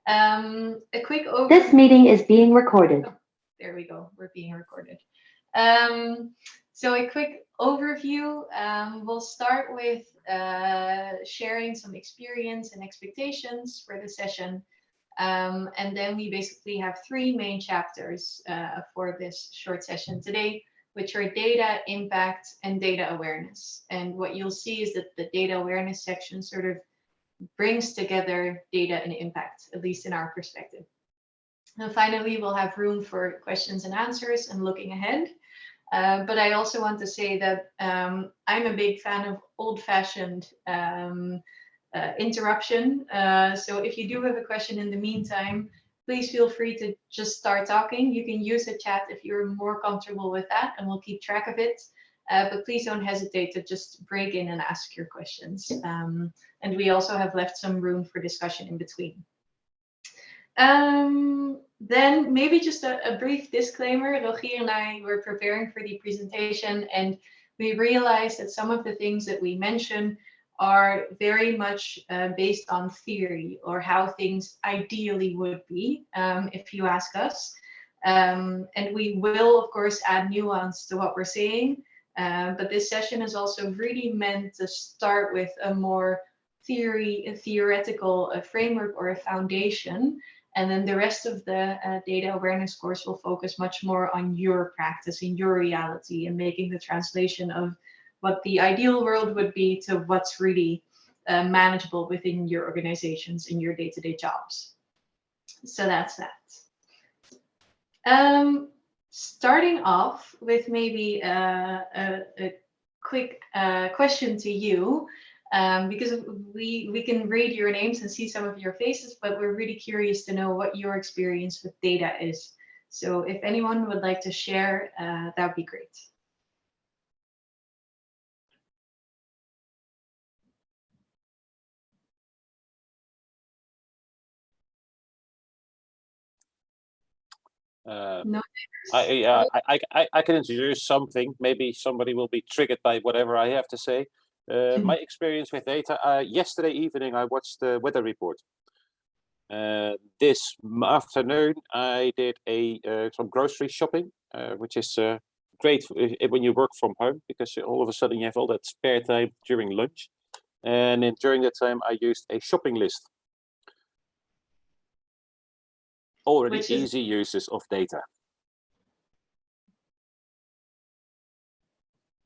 A quick overview. This meeting is being recorded. Oh, there we go. We're being recorded. So a quick overview. We'll start with sharing some experience and expectations for the session. And then we basically have three main chapters for this short session today, which are data, impact, and data awareness. And what you'll see is that the data awareness section sort of brings together data and impact, at least in our perspective. And finally, we'll have room for questions and answers and looking ahead. But I also want to say that I'm a big fan of old-fashioned interruption. So if you do have a question in the meantime, please feel free to just start talking. You can use the chat if you're more comfortable with that, and we'll keep track of it. But please don't hesitate to just break in and ask your questions. And we also have left some room for discussion in between. Then maybe just a brief disclaimer. Rogier and I were preparing for the presentation, and we realized that some of the things that we mention are very much based on theory, or how things ideally would be, if you ask us. And we will, of course, add nuance to what we're saying. But this session is also really meant to start with a more theoretical framework or a foundation. And then the rest of the data awareness course will focus much more on your practice and your reality, and making the translation of what the ideal world would be to what's really manageable within your organizations in your day-to-day jobs. So that's that. Starting off with maybe a quick question to you, because we can read your names and see some of your faces, but we're really curious to know what your experience with data is. So if anyone would like to share, that would be great. No. I can introduce something. Maybe somebody will be triggered by whatever I have to say. My experience with data, yesterday evening I watched the weather report. This afternoon I did some grocery shopping, which is great when you work from home, because all of a sudden you have all that spare time during lunch. And then during that time I used a shopping list. Already easy uses of data.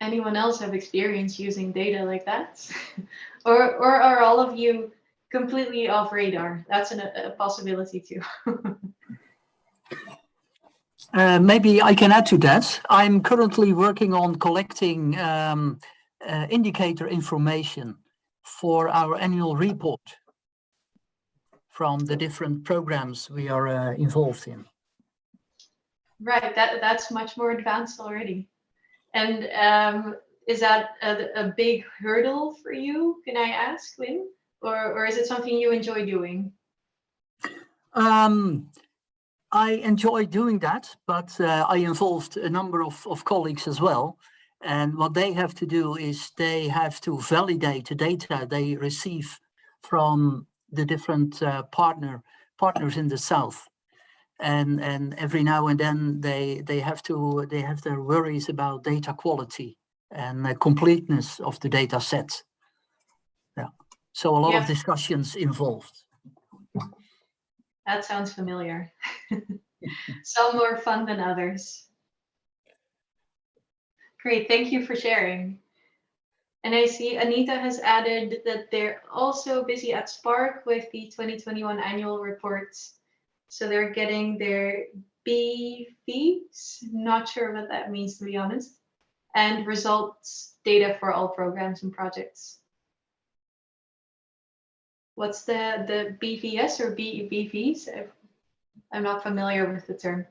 Anyone else have experience using data like that? or are all of you completely off radar? That's a possibility too. Maybe I can add to that. I'm currently working on collecting indicator information for our annual report from the different programs we are involved in. Right, that's much more advanced already. And is that a big hurdle for you, can I ask, Wim? Or is it something you enjoy doing? I enjoy doing that, but I involved a number of colleagues as well. And what they have to do is they have to validate the data they receive from the different partners in the South. And every now and then they have their worries about data quality and the completeness of the data set. Yeah. So a lot of discussions involved. That sounds familiar. Some more fun than others. Great, thank you for sharing. And I see Anita has added that they're also busy at Spark with the 2021 annual reports. So they're getting their BVs, not sure what that means, to be honest, and results data for all programs and projects. What's the BVS or BVs? I'm not familiar with the term.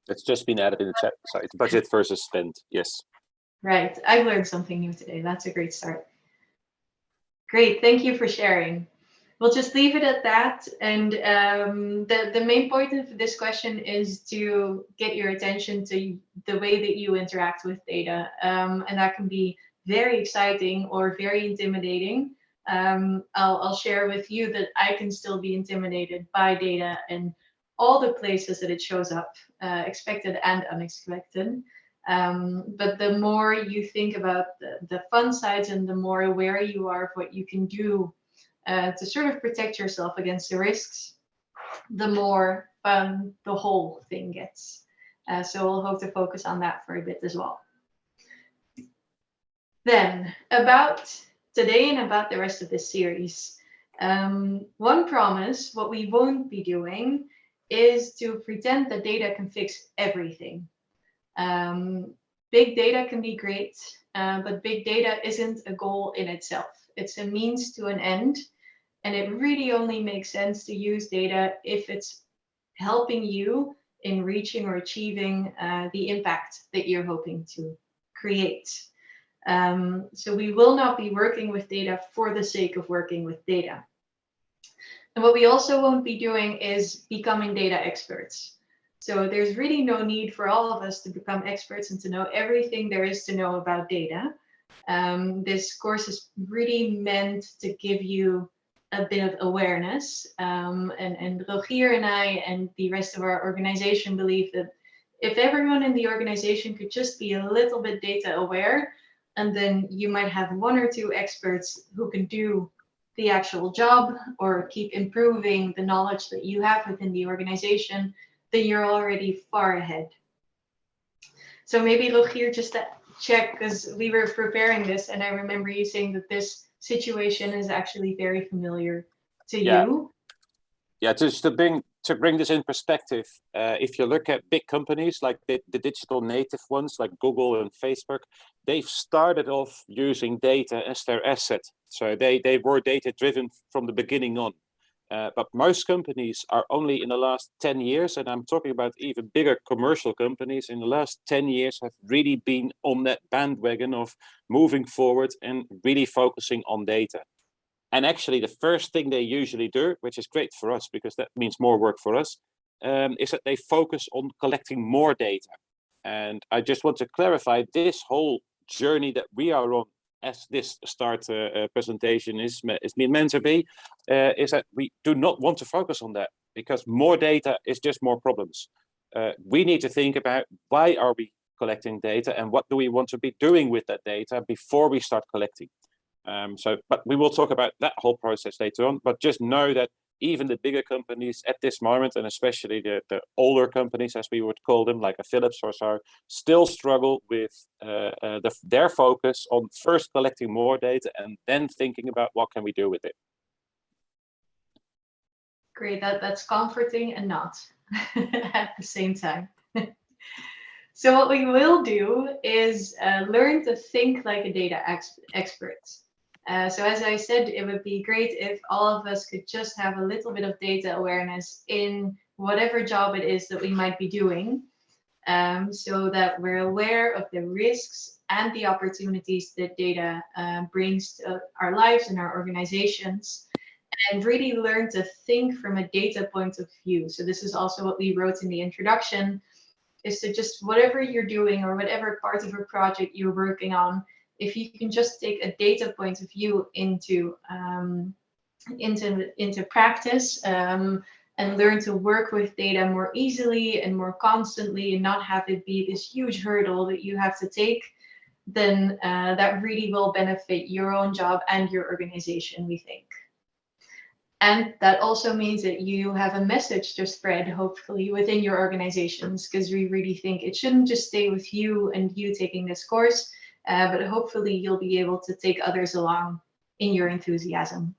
It's just been added in the chat. Sorry, it's budget versus spend. Yes. Right. I've learned something new today. That's a great start. Great. Thank you for sharing. We'll just leave it at that. And the main point of this question is to get your attention to the way that you interact with data. And that can be very exciting or very intimidating. I'll share with you that I can still be intimidated by data and all the places that it shows up, expected and unexpected. But the more you think about the fun sides and the more aware you are of what you can do to sort of protect yourself against the risks, the more fun the whole thing gets. So we'll hope to focus on that for a bit as well. Then about today and about the rest of this series. One promise, what we won't be doing is to pretend that data can fix everything. Big data can be great, but big data isn't a goal in itself. It's a means to an end, and it really only makes sense to use data if it's helping you in reaching or achieving the impact that you're hoping to create. So we will not be working with data for the sake of working with data. And what we also won't be doing is becoming data experts. So there's really no need for all of us to become experts and to know everything there is to know about data. This course is really meant to give you a bit of awareness. And Rogier and I and the rest of our organization believe that if everyone in the organization could just be a little bit data aware, and then you might have one or two experts who can do the actual job or keep improving the knowledge that you have within the organization, then you're already far ahead. So maybe Rogier, just to check, because we were preparing this and I remember you saying that this situation is actually very familiar to you. Yeah, just to bring this in perspective, if you look at big companies like the digital native ones like Google and Facebook, they've started off using data as their asset. So they were data driven from the beginning on. But most companies are only in the last 10 years, and I'm talking about even bigger commercial companies, in the last 10 years have really been on that bandwagon of moving forward and really focusing on data. And actually, the first thing they usually do, which is great for us because that means more work for us, is that they focus on collecting more data. And I just want to clarify this whole journey that we are on as this start presentation is meant to be, is that we do not want to focus on that because more data is just more problems. We need to think about why are we collecting data and what do we want to be doing with that data before we start collecting. But we will talk about that whole process later on, but just know that even the bigger companies at this moment, and especially the older companies, as we would call them, like a Philips or so, still struggle with their focus on first collecting more data and then thinking about what can we do with it. Great, that's comforting and not at the same time. So what we will do is learn to think like a data expert. So as I said, it would be great if all of us could just have a little bit of data awareness in whatever job it is that we might be doing, so that we're aware of the risks and the opportunities that data brings to our lives and our organizations, and really learn to think from a data point of view. So this is also what we wrote in the introduction, is to just whatever you're doing or whatever part of a project you're working on, if you can just take a data point of view into practice and learn to work with data more easily and more constantly and not have it be this huge hurdle that you have to take, then that really will benefit your own job and your organization, we think. And that also means that you have a message to spread, hopefully, within your organizations, because we really think it shouldn't just stay with you and you taking this course, but hopefully you'll be able to take others along in your enthusiasm.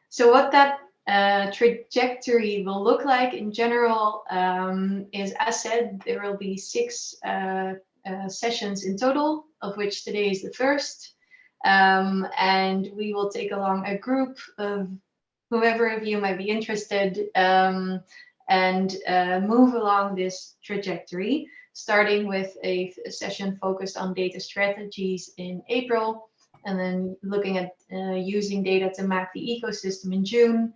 So what that trajectory will look like in general is, as said, there will be 6 sessions in total, of which today is the first. And we will take along a group of whoever of you might be interested and move along this trajectory, starting with a session focused on data strategies in April, and then looking at using data to map the ecosystem in June.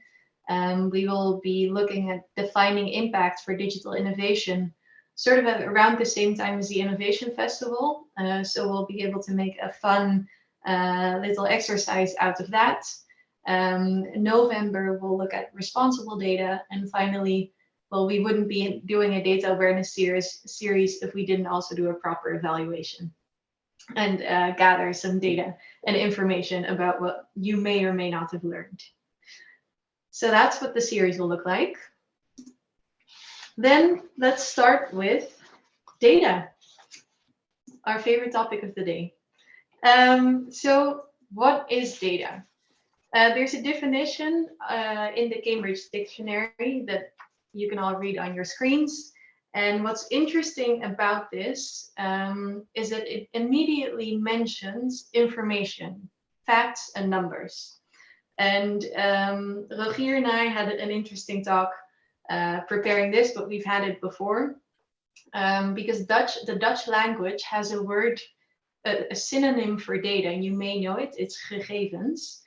We will be looking at defining impact for digital innovation, sort of around the same time as the Innovation Festival. So we'll be able to make a fun little exercise out of that. In November, we'll look at responsible data. And finally, well, we wouldn't be doing a data awareness series if we didn't also do a proper evaluation and gather some data and information about what you may or may not have learned. So that's what the series will look like. Then let's start with data, our favorite topic of the day. So what is data? There's a definition in the Cambridge Dictionary that you can all read on your screens. And what's interesting about this is that it immediately mentions information, facts, and numbers. And Rogier and I had an interesting talk preparing this, but we've had it before. Because the Dutch language has a word, a synonym for data, and you may know it, it's gegevens.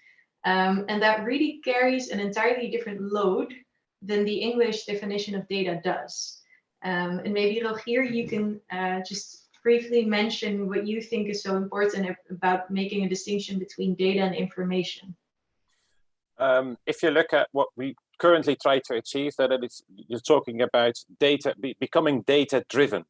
And that really carries an entirely different load than the English definition of data does. And maybe Rogier, you can just briefly mention what you think is so important about making a distinction between data and information. If you look at what we currently try to achieve, that you're talking about data becoming data driven.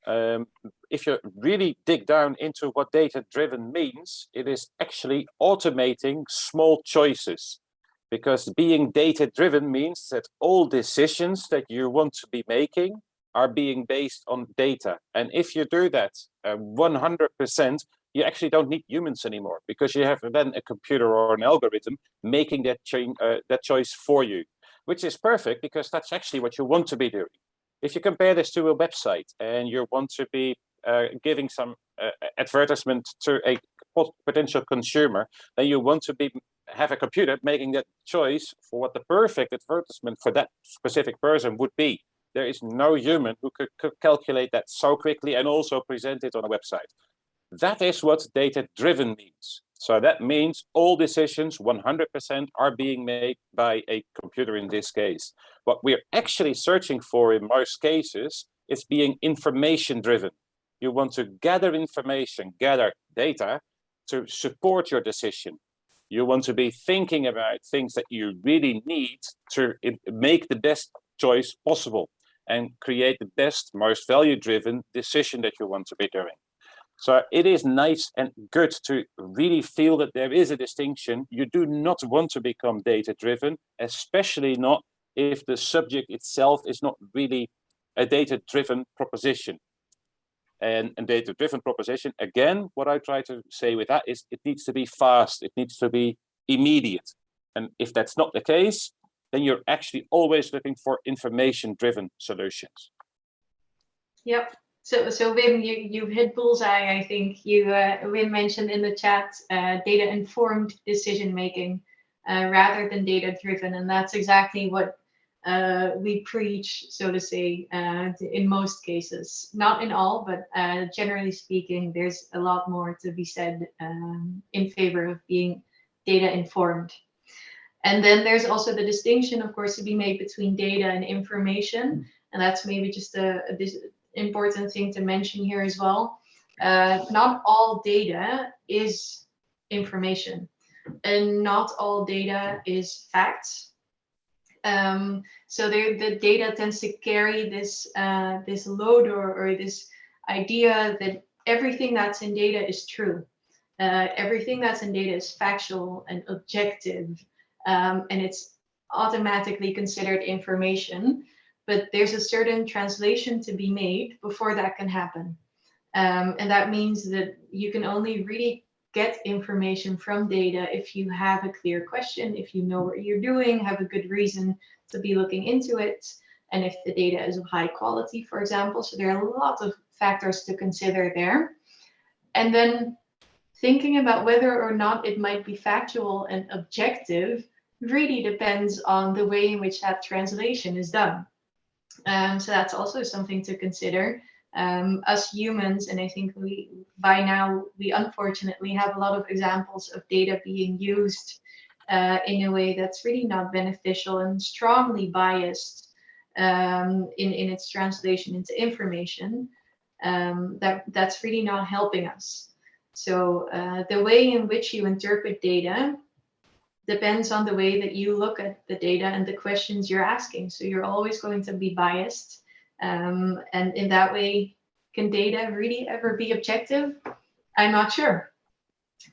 If you really dig down into what data driven means, it is actually automating small choices, because being data driven means that all decisions that you want to be making are being based on data. And if you do that 100%, you actually don't need humans anymore, because you have then a computer or an algorithm making that choice for you, which is perfect, because that's actually what you want to be doing. If you compare this to a website and you want to be giving some advertisement to a potential consumer, then you want to have a computer making that choice for what the perfect advertisement for that specific person would be. There is no human who could calculate that so quickly and also present it on a website. That is what data-driven means. So that means all decisions, 100%, are being made by a computer in this case. What we're actually searching for in most cases is being information-driven. You want to gather information, gather data to support your decision. You want to be thinking about things that you really need to make the best choice possible and create the best, most value-driven decision that you want to be doing. So it is nice and good to really feel that there is a distinction. You do not want to become data-driven, especially not if the subject itself is not really a data-driven proposition. And a data-driven proposition, again, what I try to say with that is it needs to be fast, it needs to be immediate. And if that's not the case, then you're actually always looking for information-driven solutions. Yep. So Wim, you've hit bullseye. I think Wim mentioned in the chat data-informed decision-making rather than data-driven, and that's exactly what we preach, so to say, in most cases. Not in all, but generally speaking, there's a lot more to be said in favor of being data-informed. And then there's also the distinction, of course, to be made between data and information, and that's maybe just this important thing to mention here as well. Not all data is information, and not all data is facts. So the data tends to carry this this load or this idea that everything that's in data is true. Everything that's in data is factual and objective, and it's automatically considered information. But there's a certain translation to be made before that can happen. And that means that you can only really get information from data if you have a clear question, if you know what you're doing, have a good reason to be looking into it, and if the data is of high quality, for example. So there are a lot of factors to consider there. And then thinking about whether or not it might be factual and objective really depends on the way in which that translation is done. So that's also something to consider. Us humans, and I think by now we unfortunately have a lot of examples of data being used in a way that's really not beneficial and strongly biased in its translation into information. That's really not helping us. So the way in which you interpret data depends on the way that you look at the data and the questions you're asking. So you're always going to be biased. And in that way, can data really ever be objective? I'm not sure.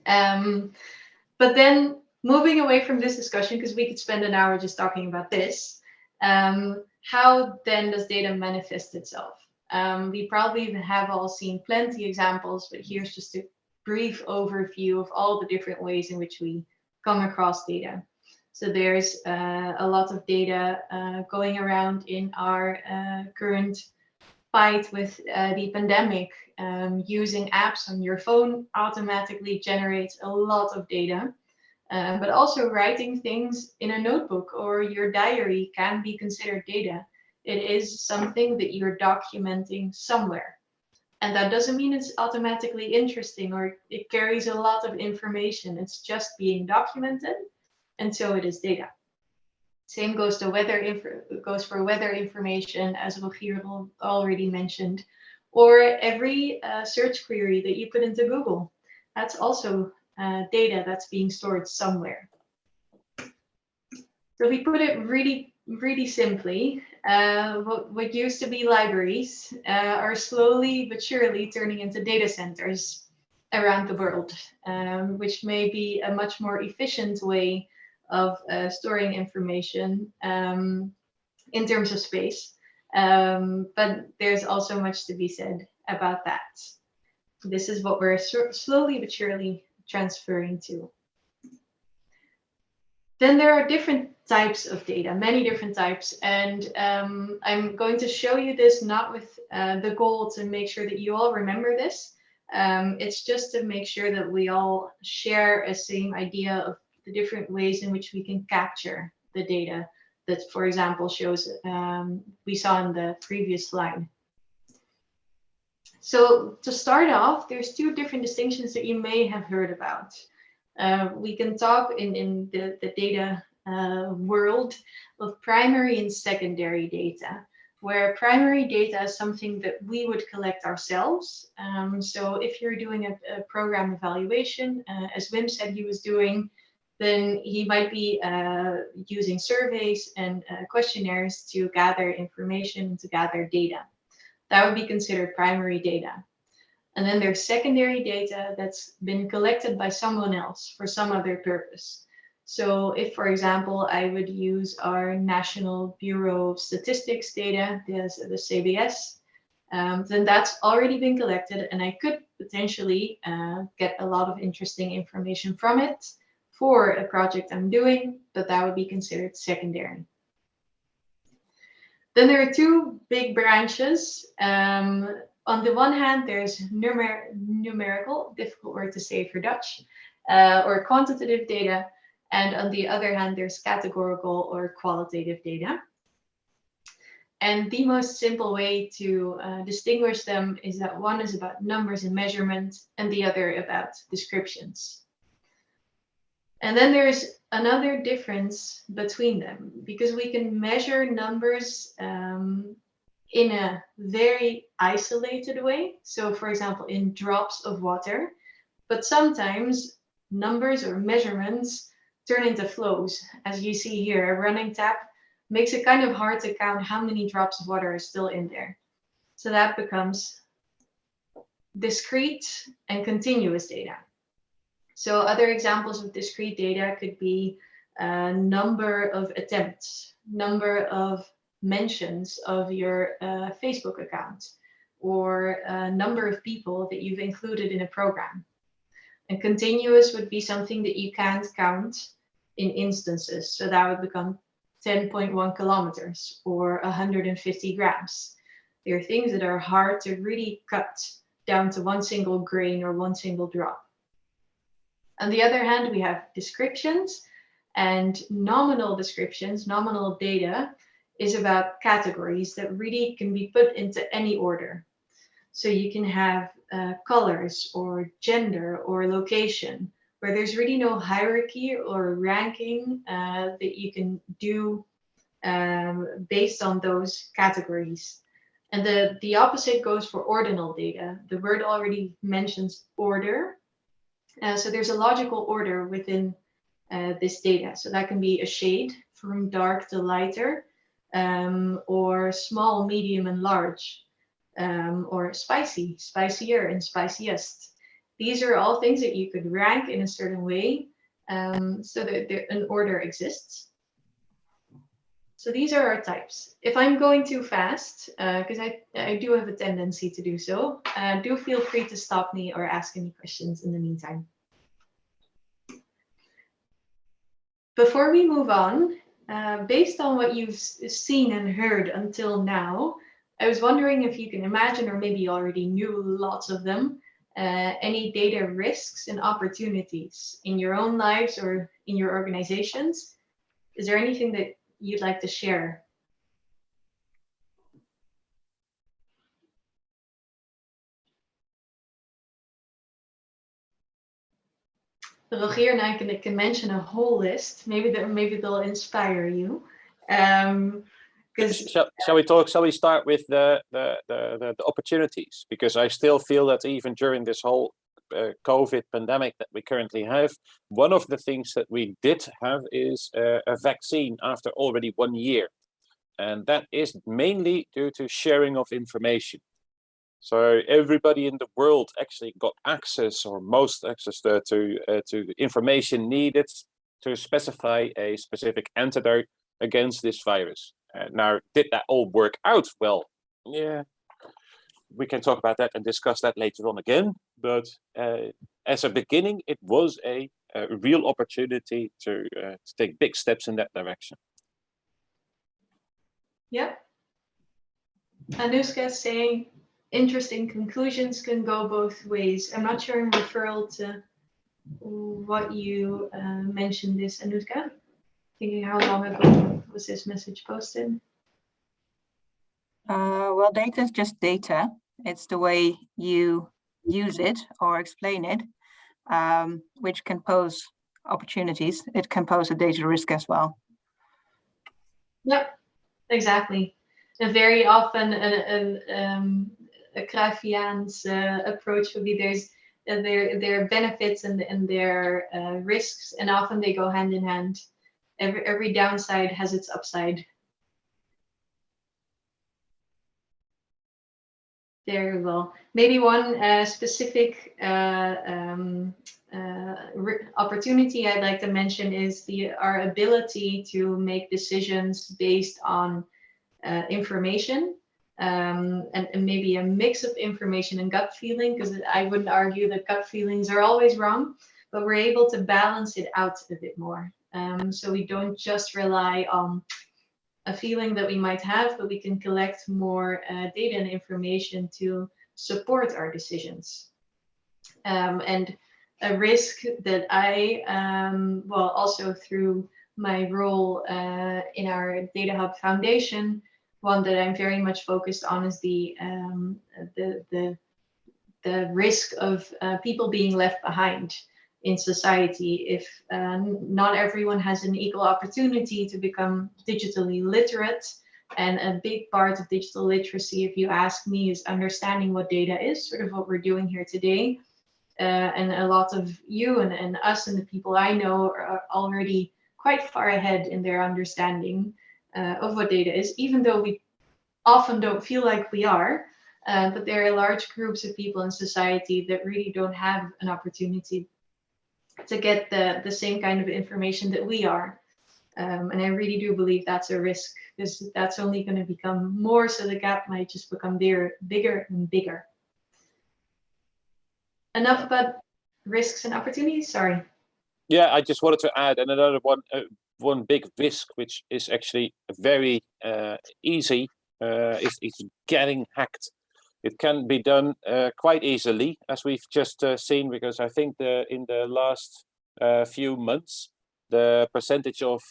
But then moving away from this discussion, because we could spend an hour just talking about this, how then does data manifest itself? We probably have all seen plenty examples, but here's just a brief overview of all the different ways in which we come across data. So there's a lot of data going around in our current fight with the pandemic. Using apps on your phone automatically generates a lot of data. But also writing things in a notebook or your diary can be considered data. It is something that you're documenting somewhere. And that doesn't mean it's automatically interesting or it carries a lot of information. It's just being documented, and so it is data. Same goes to for weather information, as Rogier already mentioned, or every search query that you put into Google. That's also data that's being stored somewhere. So we put it really simply, what used to be libraries are slowly but surely turning into data centers around the world, which may be a much more efficient way of storing information in terms of space. But there's also much to be said about that. This is what we're slowly but surely transferring to. Then there are different types of data, many different types. And I'm going to show you this not with the goal to make sure that you all remember this. It's just to make sure that we all share a same idea of the different ways in which we can capture the data that, for example, shows we saw in the previous slide. So to start off, there's two different distinctions that you may have heard about. We can talk in the data world of primary and secondary data, where primary data is something that we would collect ourselves. So if you're doing a program evaluation, as Wim said he was doing, then he might be using surveys and questionnaires to gather information, to gather data. That would be considered primary data. And then there's secondary data that's been collected by someone else for some other purpose. So if, for example, I would use our National Bureau of Statistics data, the CBS, then that's already been collected and I could potentially get a lot of interesting information from it for a project I'm doing, but that would be considered secondary. Then there are two big branches. On the one hand, there's numerical, difficult word to say for Dutch, or quantitative data. And on the other hand, there's categorical or qualitative data. And the most simple way to distinguish them is that one is about numbers and measurement and the other about descriptions. And then there's another difference between them, because we can measure numbers in a very isolated way. So for example, in drops of water, but sometimes numbers or measurements turn into flows. As you see here, a running tap makes it kind of hard to count how many drops of water are still in there. So that becomes discrete and continuous data. So other examples of discrete data could be number of attempts, number of mentions of your Facebook account, or number of people that you've included in a program. And continuous would be something that you can't count in instances. So that would become 10.1 kilometers or 150 grams. There are things that are hard to really cut down to one single grain or one single drop. On the other hand, we have descriptions, and nominal descriptions, nominal data, is about categories that really can be put into any order. So you can have colors or gender or location, where there's really no hierarchy or ranking that you can do based on those categories. And the opposite goes for ordinal data. The word already mentions order. So there's a logical order within this data. So that can be a shade from dark to lighter, or small, medium, and large, or spicy, spicier, and spiciest. These are all things that you could rank in a certain way, so that an order exists. So these are our types. If I'm going too fast, because I do have a tendency to do so, do feel free to stop me or ask any questions in the meantime. Before we move on, based on what you've seen and heard until now, I was wondering if you can imagine, or maybe you already knew lots of them, any data risks and opportunities in your own lives or in your organizations. Is there anything that you'd like to share? Rogier and I can mention a whole list. Maybe they'll inspire you. Shall we talk? Shall we start with the opportunities? Because I still feel that even during this whole COVID pandemic that we currently have, one of the things that we did have is a vaccine after already 1 year, and that is mainly due to sharing of information. So everybody in the world actually got access, or most access, to information needed to specify a specific antidote against this virus. Now, did that all work out? Well, yeah, we can talk about that and discuss that later on again. But as a beginning, it was a real opportunity to take big steps in that direction. Yep. Anushka saying interesting conclusions can go both ways. I'm not sure in referral to what you mentioned this, Anushka. Thinking how long ago was this message posted? Well, data is just data. It's the way you use it or explain it, which can pose opportunities. It can pose a data risk as well. Yep, exactly. And very often a Cruyffiaan's approach would be their benefits and their risks, and often they go hand in hand. Every downside has its upside. Very well. Maybe one specific opportunity I'd like to mention is our ability to make decisions based on information, and maybe a mix of information and gut feeling, because I wouldn't argue that gut feelings are always wrong, but we're able to balance it out a bit more. So we don't just rely on a feeling that we might have, but we can collect more data and information to support our decisions. And a risk that I, well, also through my role in our Data Hub Foundation, one that I'm very much focused on is the risk of people being left behind in society if not everyone has an equal opportunity to become digitally literate. And a big part of digital literacy, if you ask me, is understanding what data is, sort of what we're doing here today. And a lot of you and us and the people I know are already quite far ahead in their understanding of what data is, even though we often don't feel like we are. But there are large groups of people in society that really don't have an opportunity to get the same kind of information that we are. And I really do believe that's a risk, because that's only going to become more, so the gap might just become bigger and bigger. Enough about risks and opportunities, sorry. Yeah, I just wanted to add another one big risk, which is actually very easy, is getting hacked. It can be done quite easily, as we've just seen, because I think in the last few months, the percentage of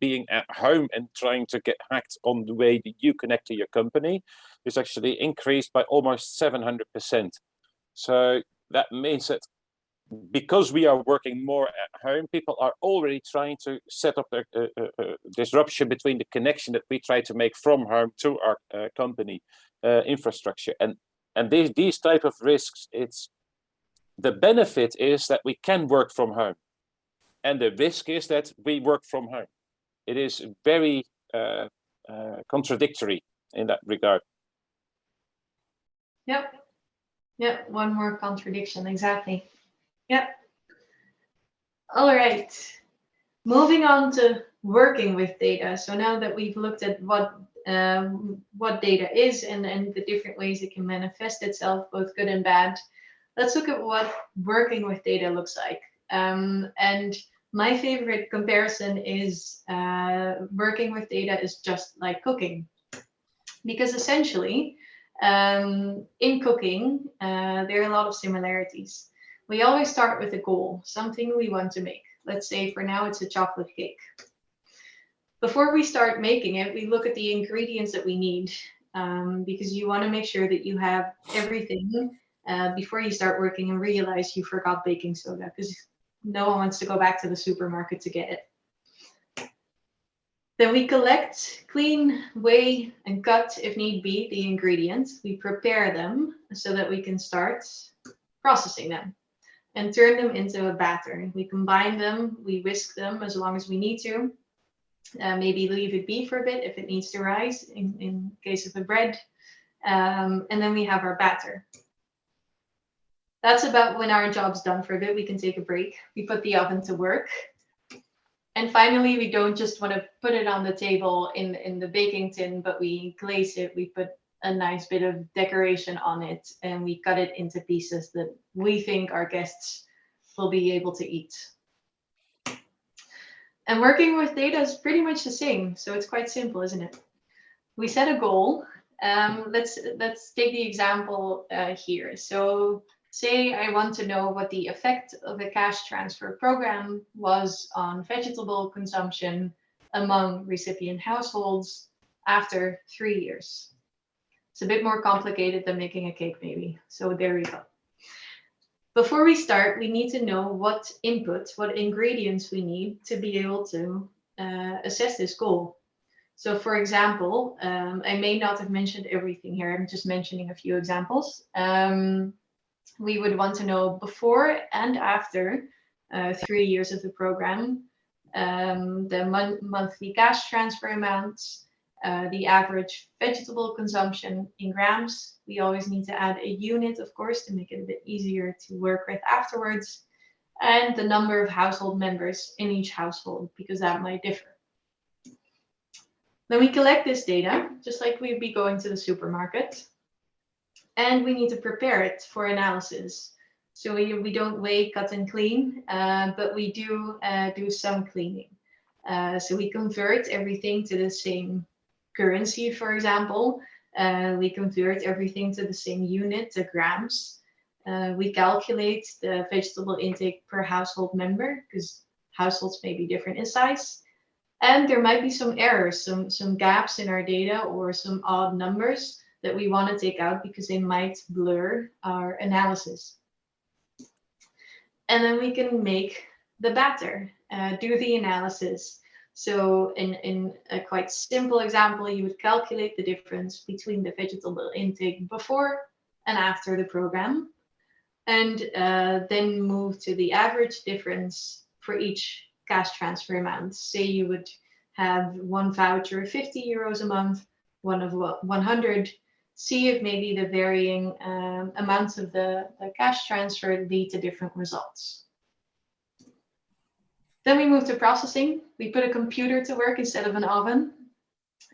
being at home and trying to get hacked on the way that you connect to your company is actually increased by almost 700%. So that means that because we are working more at home, people are already trying to set up a disruption between the connection that we try to make from home to our company infrastructure. And these type of risks, it's The benefit is that we can work from home. And the risk is that we work from home. It is very contradictory in that regard. Yep. Yep. One more contradiction. Exactly. Yep. All right. Moving on to working with data. So now that we've looked at what data is and the different ways it can manifest itself, both good and bad, let's look at what working with data looks like. And my favorite comparison is working with data is just like cooking. Because essentially, in cooking, there are a lot of similarities. We always start with a goal, something we want to make. Let's say for now it's a chocolate cake. Before we start making it, we look at the ingredients that we need, because you want to make sure that you have everything before you start working and realize you forgot baking soda, because no one wants to go back to the supermarket to get it. Then we collect, clean, weigh, and cut, if need be, the ingredients. We prepare them so that we can start processing them and turn them into a batter. We combine them, we whisk them as long as we need to. Maybe leave it be for a bit if it needs to rise in case of the bread. And then we have our batter. That's about when our job's done for a bit. We can take a break. We put the oven to work. And finally, we don't just want to put it on the table in the baking tin, but we glaze it. We put a nice bit of decoration on it, and we cut it into pieces that we think our guests will be able to eat. And working with data is pretty much the same. So it's quite simple, isn't it? We set a goal. Let's take the example here. So say I want to know what the effect of a cash transfer program was on vegetable consumption among recipient households after 3 years. It's a bit more complicated than making a cake, maybe. So there we go. Before we start, we need to know what inputs, what ingredients we need to be able to assess this goal. So for example, I may not have mentioned everything here. I'm just mentioning a few examples. We would want to know before and after 3 years of the program, the monthly cash transfer amounts, the average vegetable consumption in grams. We always need to add a unit, of course, to make it a bit easier to work with afterwards, and the number of household members in each household, because that might differ. Then we collect this data, just like we'd be going to the supermarket, and we need to prepare it for analysis. So we don't weigh, cut, and clean, but we do some cleaning. So we convert everything to the same currency, for example. We convert everything to the same unit, the grams. We calculate the vegetable intake per household member, because households may be different in size. And there might be some errors, some gaps in our data, or some odd numbers that we want to take out because they might blur our analysis. And then we can make the batter, do the analysis. So in a quite simple example, you would calculate the difference between the vegetable intake before and after the program, and then move to the average difference for each cash transfer amount. Say you would have one voucher of 50 euros a month, one of 100. See if maybe the varying amounts of the cash transfer lead to different results. Then we move to processing. We put a computer to work instead of an oven.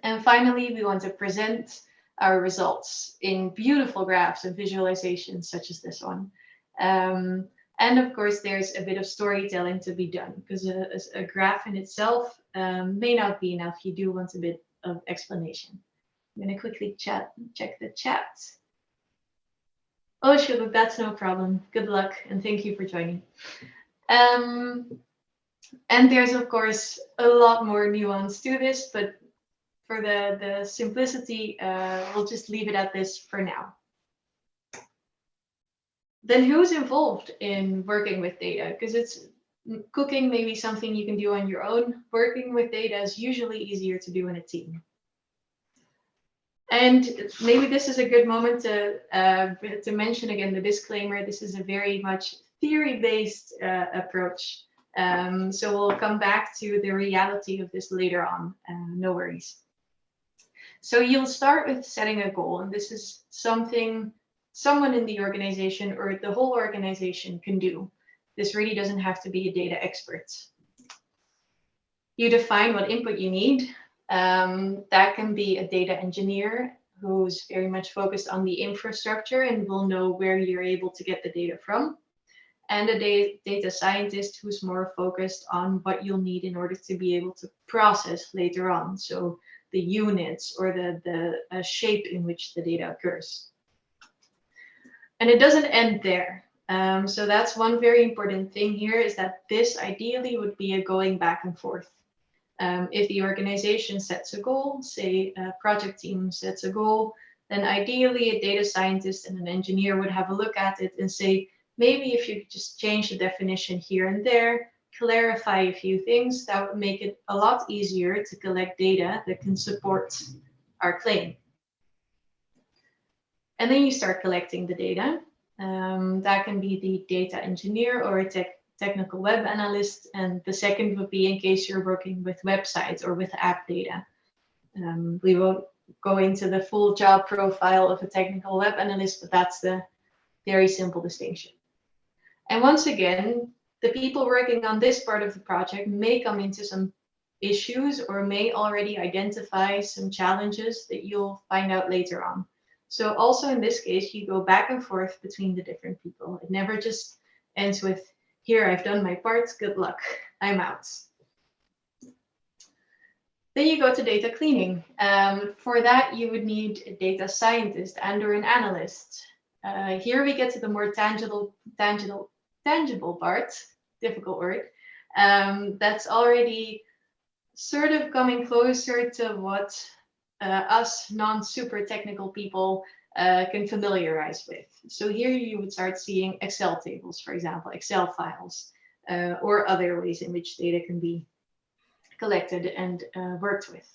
And finally, we want to present our results in beautiful graphs and visualizations such as this one. And of course, there's a bit of storytelling to be done, because a graph in itself may not be enough. You do want a bit of explanation. I'm going to quickly check the chat. Oh, sure, that's no problem. Good luck, and thank you for joining. And there's, of course, a lot more nuance to this, but for the simplicity, we'll just leave it at this for now. Then who's involved in working with data? Because cooking may be something you can do on your own. Working with data is usually easier to do in a team. And maybe this is a good moment to mention again the disclaimer. This is a very much theory-based approach. So we'll come back to the reality of this later on, no worries. So you'll start with setting a goal, and this is something someone in the organization or the whole organization can do. This really doesn't have to be a data expert. You define what input you need. That can be a data engineer who's very much focused on the infrastructure and will know where you're able to get the data from. And a data scientist who's more focused on what you'll need in order to be able to process later on. So the units or the shape in which the data occurs. And it doesn't end there. So that's one very important thing here, is that this ideally would be a going back and forth. If the organization sets a goal, say a project team sets a goal, then ideally a data scientist and an engineer would have a look at it and say, maybe if you just change the definition here and there, clarify a few things, that would make it a lot easier to collect data that can support our claim. And then you start collecting the data. That can be the data engineer or a technical web analyst. And the second would be in case you're working with websites or with app data. We won't go into the full job profile of a technical web analyst, but that's the very simple distinction. And once again, the people working on this part of the project may come into some issues or may already identify some challenges that you'll find out later on. So also in this case, you go back and forth between the different people. It never just ends with, here, I've done my part, good luck, I'm out. Then you go to data cleaning. For that, you would need a data scientist and or an analyst. Here we get to the more tangible part, difficult word, that's already sort of coming closer to what us non-super technical people can familiarize with. So here you would start seeing Excel tables, for example, Excel files, or other ways in which data can be collected and worked with.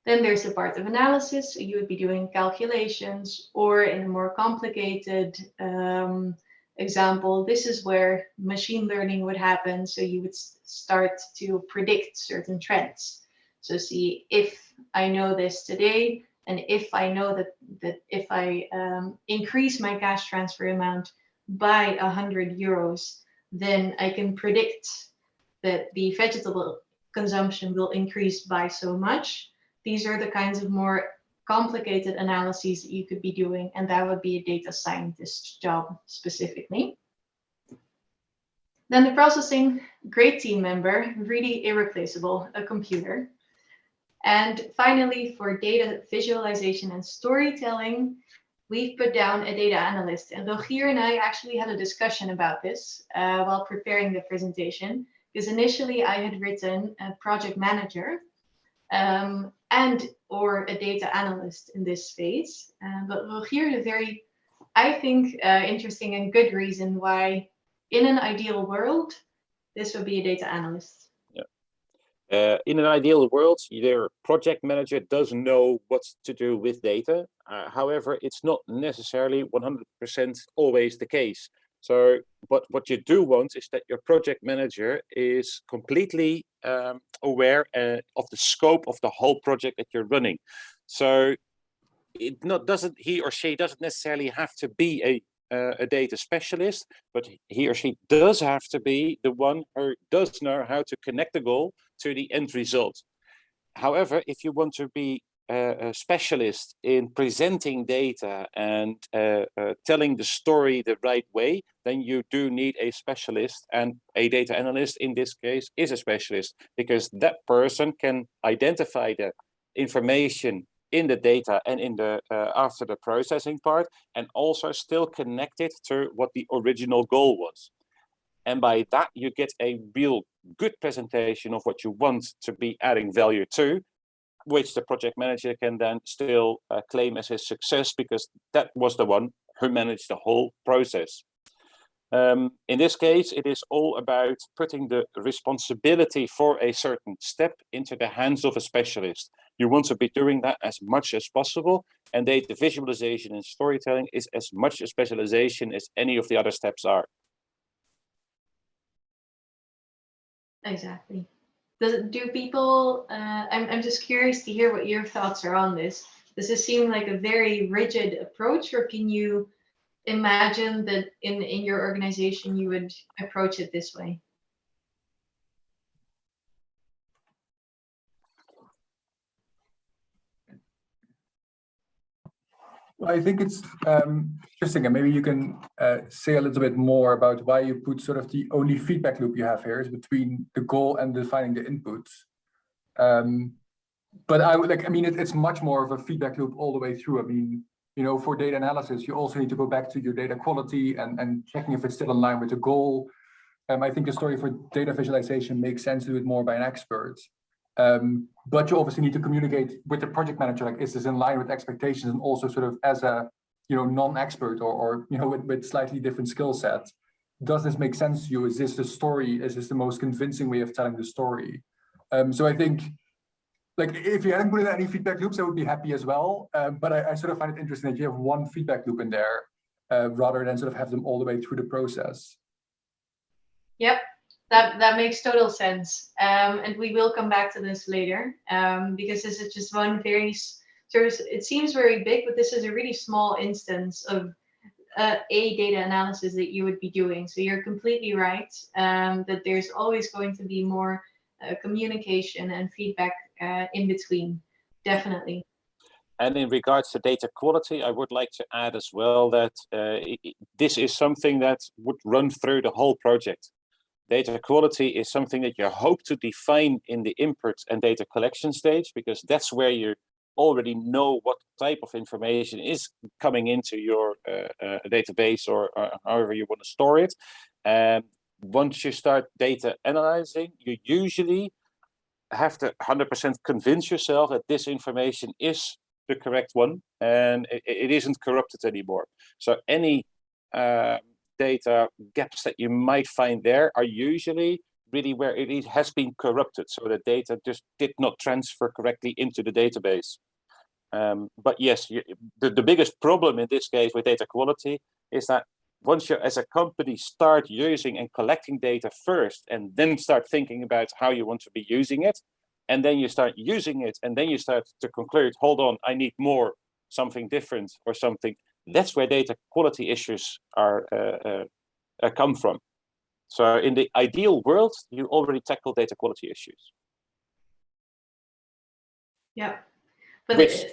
Then there's the part of analysis. So you would be doing calculations, or in a more complicated example, this is where machine learning would happen. So you would start to predict certain trends. So see, if I know this today, and if I know that if I increase my cash transfer amount by 100 euros, then I can predict that the vegetable consumption will increase by so much. These are the kinds of more complicated analyses that you could be doing, and that would be a data scientist's job specifically. Then the processing, great team member, really irreplaceable, a computer. And finally, for data visualization and storytelling, we've put down a data analyst. And Rogier and I actually had a discussion about this while preparing the presentation, because initially I had written a project manager and or a data analyst in this phase. But Rogier had a very, I think, interesting and good reason why in an ideal world, this would be a data analyst. In an ideal world, your project manager does know what to do with data. However, it's not necessarily 100% always the case. So what you do want is that your project manager is completely aware of the scope of the whole project that you're running. So he or she doesn't necessarily have to be a data specialist, but he or she does have to be the one who does know how to connect the goal to the end result. However, if you want to be a specialist in presenting data and telling the story the right way, then you do need a specialist, and a data analyst in this case is a specialist, because that person can identify the information in the data and in the after the processing part, and also still connect it to what the original goal was. And by that, you get a real good presentation of what you want to be adding value to, which the project manager can then still claim as his success, because that was the one who managed the whole process. In this case, it is all about putting the responsibility for a certain step into the hands of a specialist. You want to be doing that as much as possible. And data visualization and storytelling is as much a specialization as any of the other steps are. Exactly. Do people, I'm just curious to hear what your thoughts are on this. Does this seem like a very rigid approach, or can you imagine that in your organization you would approach it this way? Well, I think it's interesting, and maybe you can say a little bit more about why you put sort of the only feedback loop you have here is between the goal and defining the inputs. But I would like, I mean, it's much more of a feedback loop all the way through. I mean, you know, for data analysis, you also need to go back to your data quality and checking if it's still in line with the goal. I think the story for data visualization makes sense to do it more by an expert. But you obviously need to communicate with the project manager, like, is this in line with expectations? And also sort of as a, you know, non-expert or you know, with slightly different skill sets, does this make sense to you? Is this the story? Is this the most convincing way of telling the story? So I think, like, if you hadn't put in any feedback loops, I would be happy as well. But I sort of find it interesting that you have one feedback loop in there rather than sort of have them all the way through the process. Yep, that makes total sense. And we will come back to this later because this is just one very sort of, it seems very big, but this is a really small instance of a data analysis that you would be doing. So you're completely right that there's always going to be more communication and feedback in between, definitely. And in regards to data quality, I would like to add as well that this is something that would run through the whole project. Data quality is something that you hope to define in the input and data collection stage, because that's where you already know what type of information is coming into your database or however you want to store it. Once you start data analyzing, you usually have to 100% convince yourself that this information is the correct one and it isn't corrupted anymore. So any data gaps that you might find there are usually really where it has been corrupted, so the data just did not transfer correctly into the database. But yes, the biggest problem in this case with data quality is that once you as a company start using and collecting data first and then start thinking about how you want to be using it, and then you start using it and then you start to conclude, hold on, I need more, something different or something, that's where data quality issues are come from. So in the ideal world, you already tackle data quality issues. Yeah, but Which,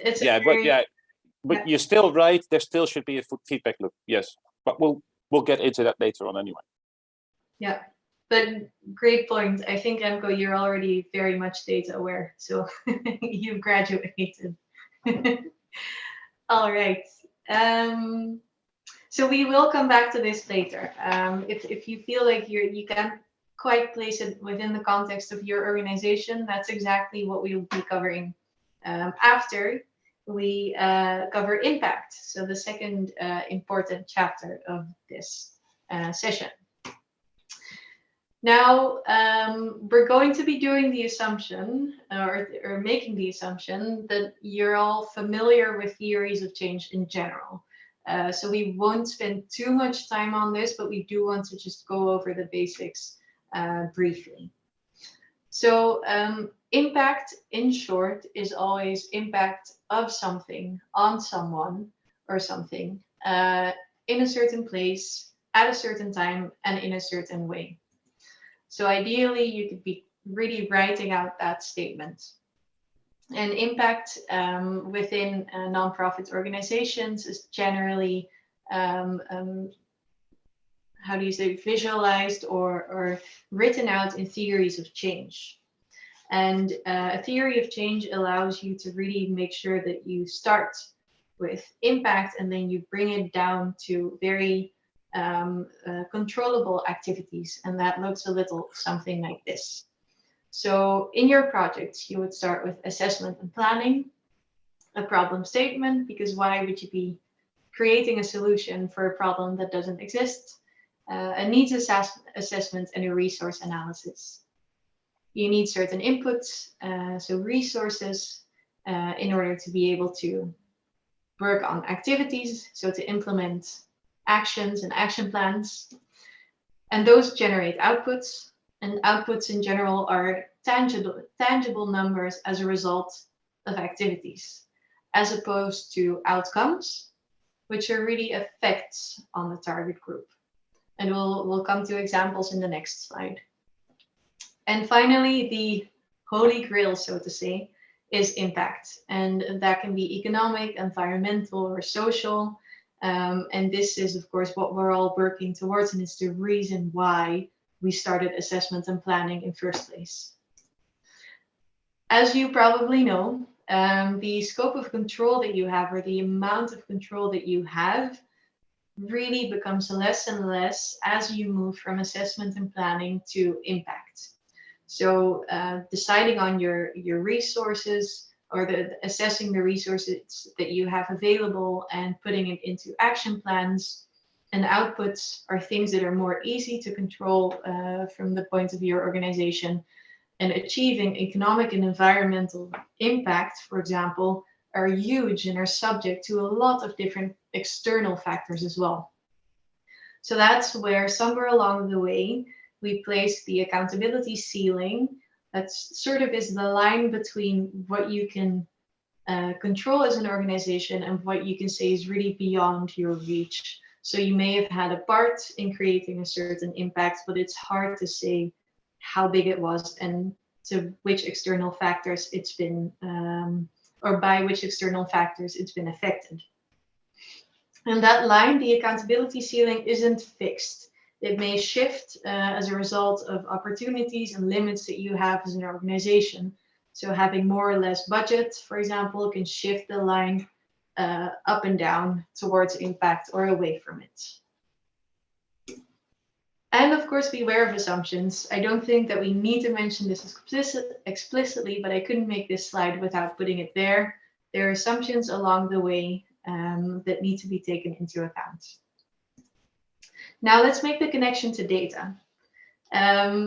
but you're still right. There still should be a feedback loop. Yes, but we'll get into that later on anyway. Yeah, but great point. I think, Emco, you're already very much data aware, so you've graduated. All right. So we will come back to this later. If you feel like you can't quite place it within the context of your organization, that's exactly what we will be covering after we cover impact. So the second important chapter of this session. Now, we're going to be doing the assumption or making the assumption that you're all familiar with theories of change in general. So we won't spend too much time on this, but we do want to just go over the basics briefly. So impact, in short, is always impact of something on someone or something in a certain place, at a certain time, and in a certain way. So ideally, you could be really writing out that statement. And impact within nonprofit organizations is generally, how do you say, visualized or written out in theories of change. And a theory of change allows you to really make sure that you start with impact and then you bring it down to very controllable activities. And that looks a little something like this. So in your projects, you would start with assessment and planning, a problem statement, because why would you be creating a solution for a problem that doesn't exist, a needs assessment, and a resource analysis. You need certain inputs, so resources, in order to be able to work on activities, so to implement actions and action plans. And those generate outputs, and outputs in general are tangible numbers as a result of activities, as opposed to outcomes, which are really effects on the target group. And we'll come to examples in the next slide. And finally, the holy grail, so to say, is impact. And that can be economic, environmental, or social. And this is, of course, what we're all working towards, and it's the reason why we started assessment and planning in first place. As you probably know, the scope of control that you have, or the amount of control that you have, really becomes less and less as you move from assessment and planning to impact. So deciding on your resources, or assessing the resources that you have available and putting it into action plans and outputs are things that are more easy to control from the point of your organization. And achieving economic and environmental impact, for example, are huge and are subject to a lot of different external factors as well. So that's where somewhere along the way, we place the accountability ceiling. That sort of is the line between what you can control as an organization and what you can say is really beyond your reach. So you may have had a part in creating a certain impact, but it's hard to say how big it was and to which external factors it's been, or by which external factors it's been affected. And that line, the accountability ceiling, isn't fixed. It may shift as a result of opportunities and limits that you have as an organization. So having more or less budget, for example, can shift the line up and down towards impact or away from it. And of course, beware of assumptions. I don't think that we need to mention this explicitly, but I couldn't make this slide without putting it there. There are assumptions along the way that need to be taken into account. Now let's make the connection to data.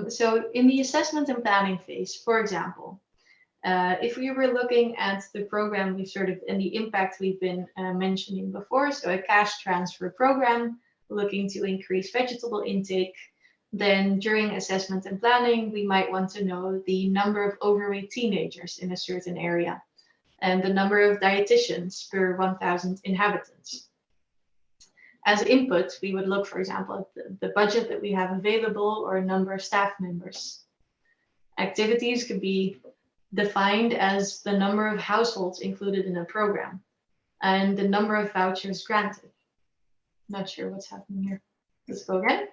So in the assessment and planning phase, for example, if we were looking at the program and the impact we've been mentioning before, so a cash transfer program looking to increase vegetable intake, then during assessment and planning, we might want to know the number of overweight teenagers in a certain area and the number of dietitians per 1,000 inhabitants. As input, we would look, for example, at the budget that we have available or a number of staff members. Activities could be defined as the number of households included in a program and the number of vouchers granted. Not sure what's happening here. Let's go again.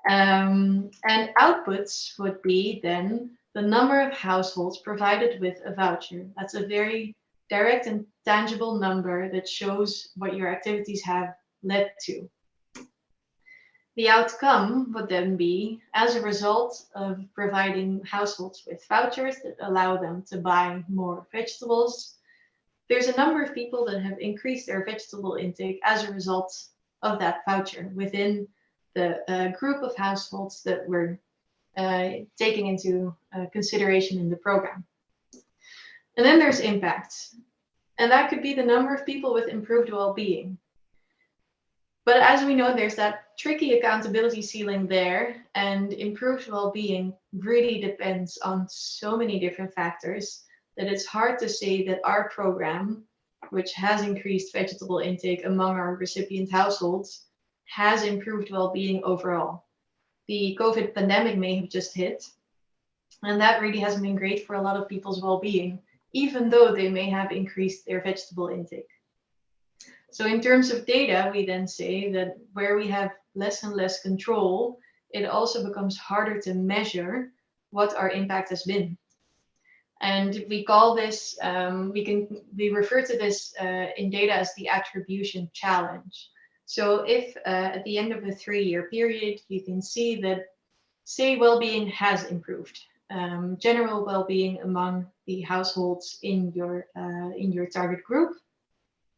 And outputs would be then the number of households provided with a voucher. That's a very direct and tangible number that shows what your activities have led to. The outcome would then be, as a result of providing households with vouchers that allow them to buy more vegetables, there's a number of people that have increased their vegetable intake as a result of that voucher within the group of households that we're taking into consideration in the program. And then there's impact. And that could be the number of people with improved well-being. But as we know, there's that tricky accountability ceiling there, and improved well-being really depends on so many different factors that it's hard to say that our program, which has increased vegetable intake among our recipient households, has improved well-being overall. The COVID pandemic may have just hit, and that really hasn't been great for a lot of people's well-being, even though they may have increased their vegetable intake. So in terms of data, we then say that where we have less and less control, it also becomes harder to measure what our impact has been. And we call this, we refer to this in data as the attribution challenge. So if at the end of a 3-year period, you can see that, say, well-being has improved, general well-being among the households in your target group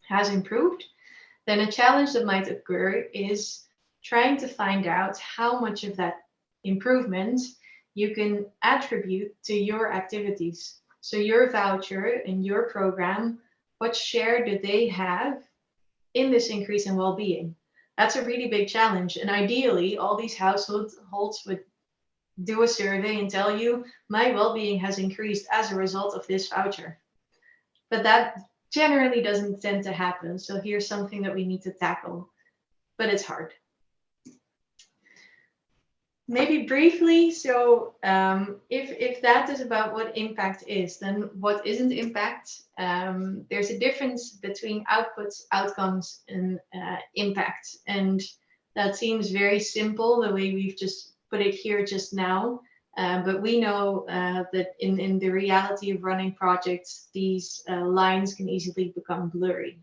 has improved, then a challenge that might occur is trying to find out how much of that improvement you can attribute to your activities. So your voucher and your program, what share do they have in this increase in well-being? That's a really big challenge. And ideally, all these households would do a survey and tell you, my well-being has increased as a result of this voucher. But that generally doesn't tend to happen. So here's something that we need to tackle, but it's hard. Maybe briefly, so if that is about what impact is, then what isn't impact? There's a difference between outputs, outcomes, and impact. And that seems very simple, the way we've just put it here just now. But we know that in the reality of running projects, these lines can easily become blurry.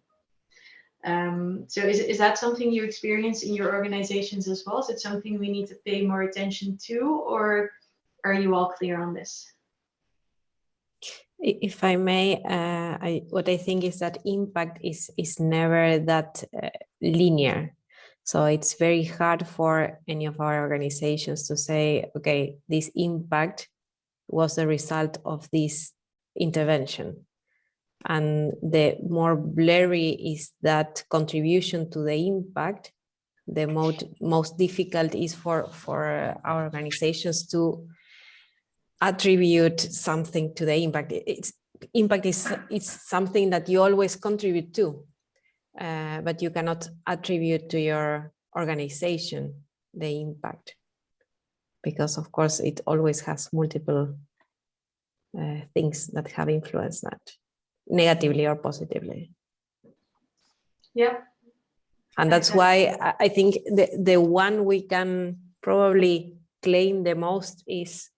So is that something you experience in your organizations as well? Is it something we need to pay more attention to, or are you all clear on this? If I may, what I think is that impact is never that linear. So it's very hard for any of our organizations to say, okay, this impact was the result of this intervention. And the more blurry is that contribution to the impact, the most difficult is for our organizations to attribute something to the impact. Impact is something that you always contribute to, but you cannot attribute to your organization the impact, because of course it always has multiple things that have influenced that, negatively or positively. Yeah. And that's why I think the one we can probably claim the most is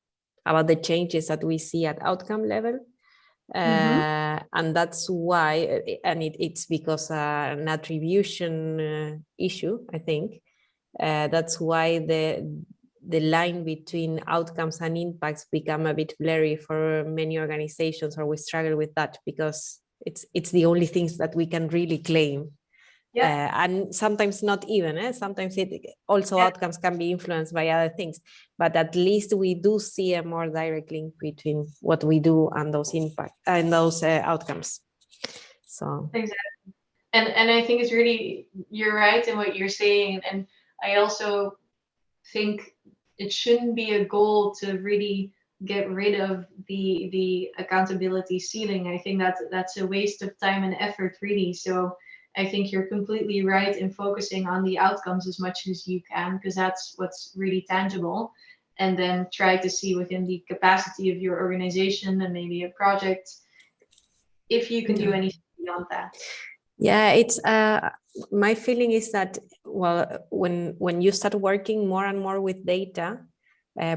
about the changes that we see at outcome level. And that's why, and it's because an attribution issue, I think. That's why the line between outcomes and impacts become a bit blurry for many organizations, or we struggle with that because it's the only things that we can really claim. Yeah. And sometimes not even, sometimes outcomes can be influenced by other things, but at least we do see a more direct link between what we do and those impact and those outcomes. So exactly. And I think it's really, you're right in what you're saying. And I also think it shouldn't be a goal to really get rid of the accountability ceiling. I think that's a waste of time and effort, really. So I think you're completely right in focusing on the outcomes as much as you can, because that's what's really tangible. And then try to see within the capacity of your organization and maybe a project, if you can do anything beyond that. Yeah, it's my feeling is that, well, when you start working more and more with data,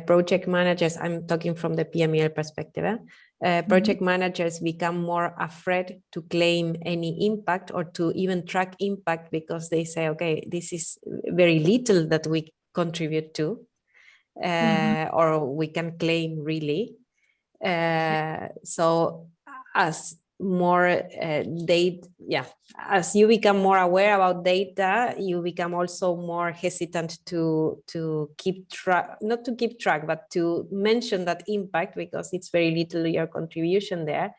project managers, I'm talking from the PMEL perspective, project managers become more afraid to claim any impact or to even track impact, because they say, okay, this is very little that we contribute to, or we can claim really. So as more as you become more aware about data, you become also more hesitant to keep track, not to keep track, but to mention that impact, because it's very little your contribution there.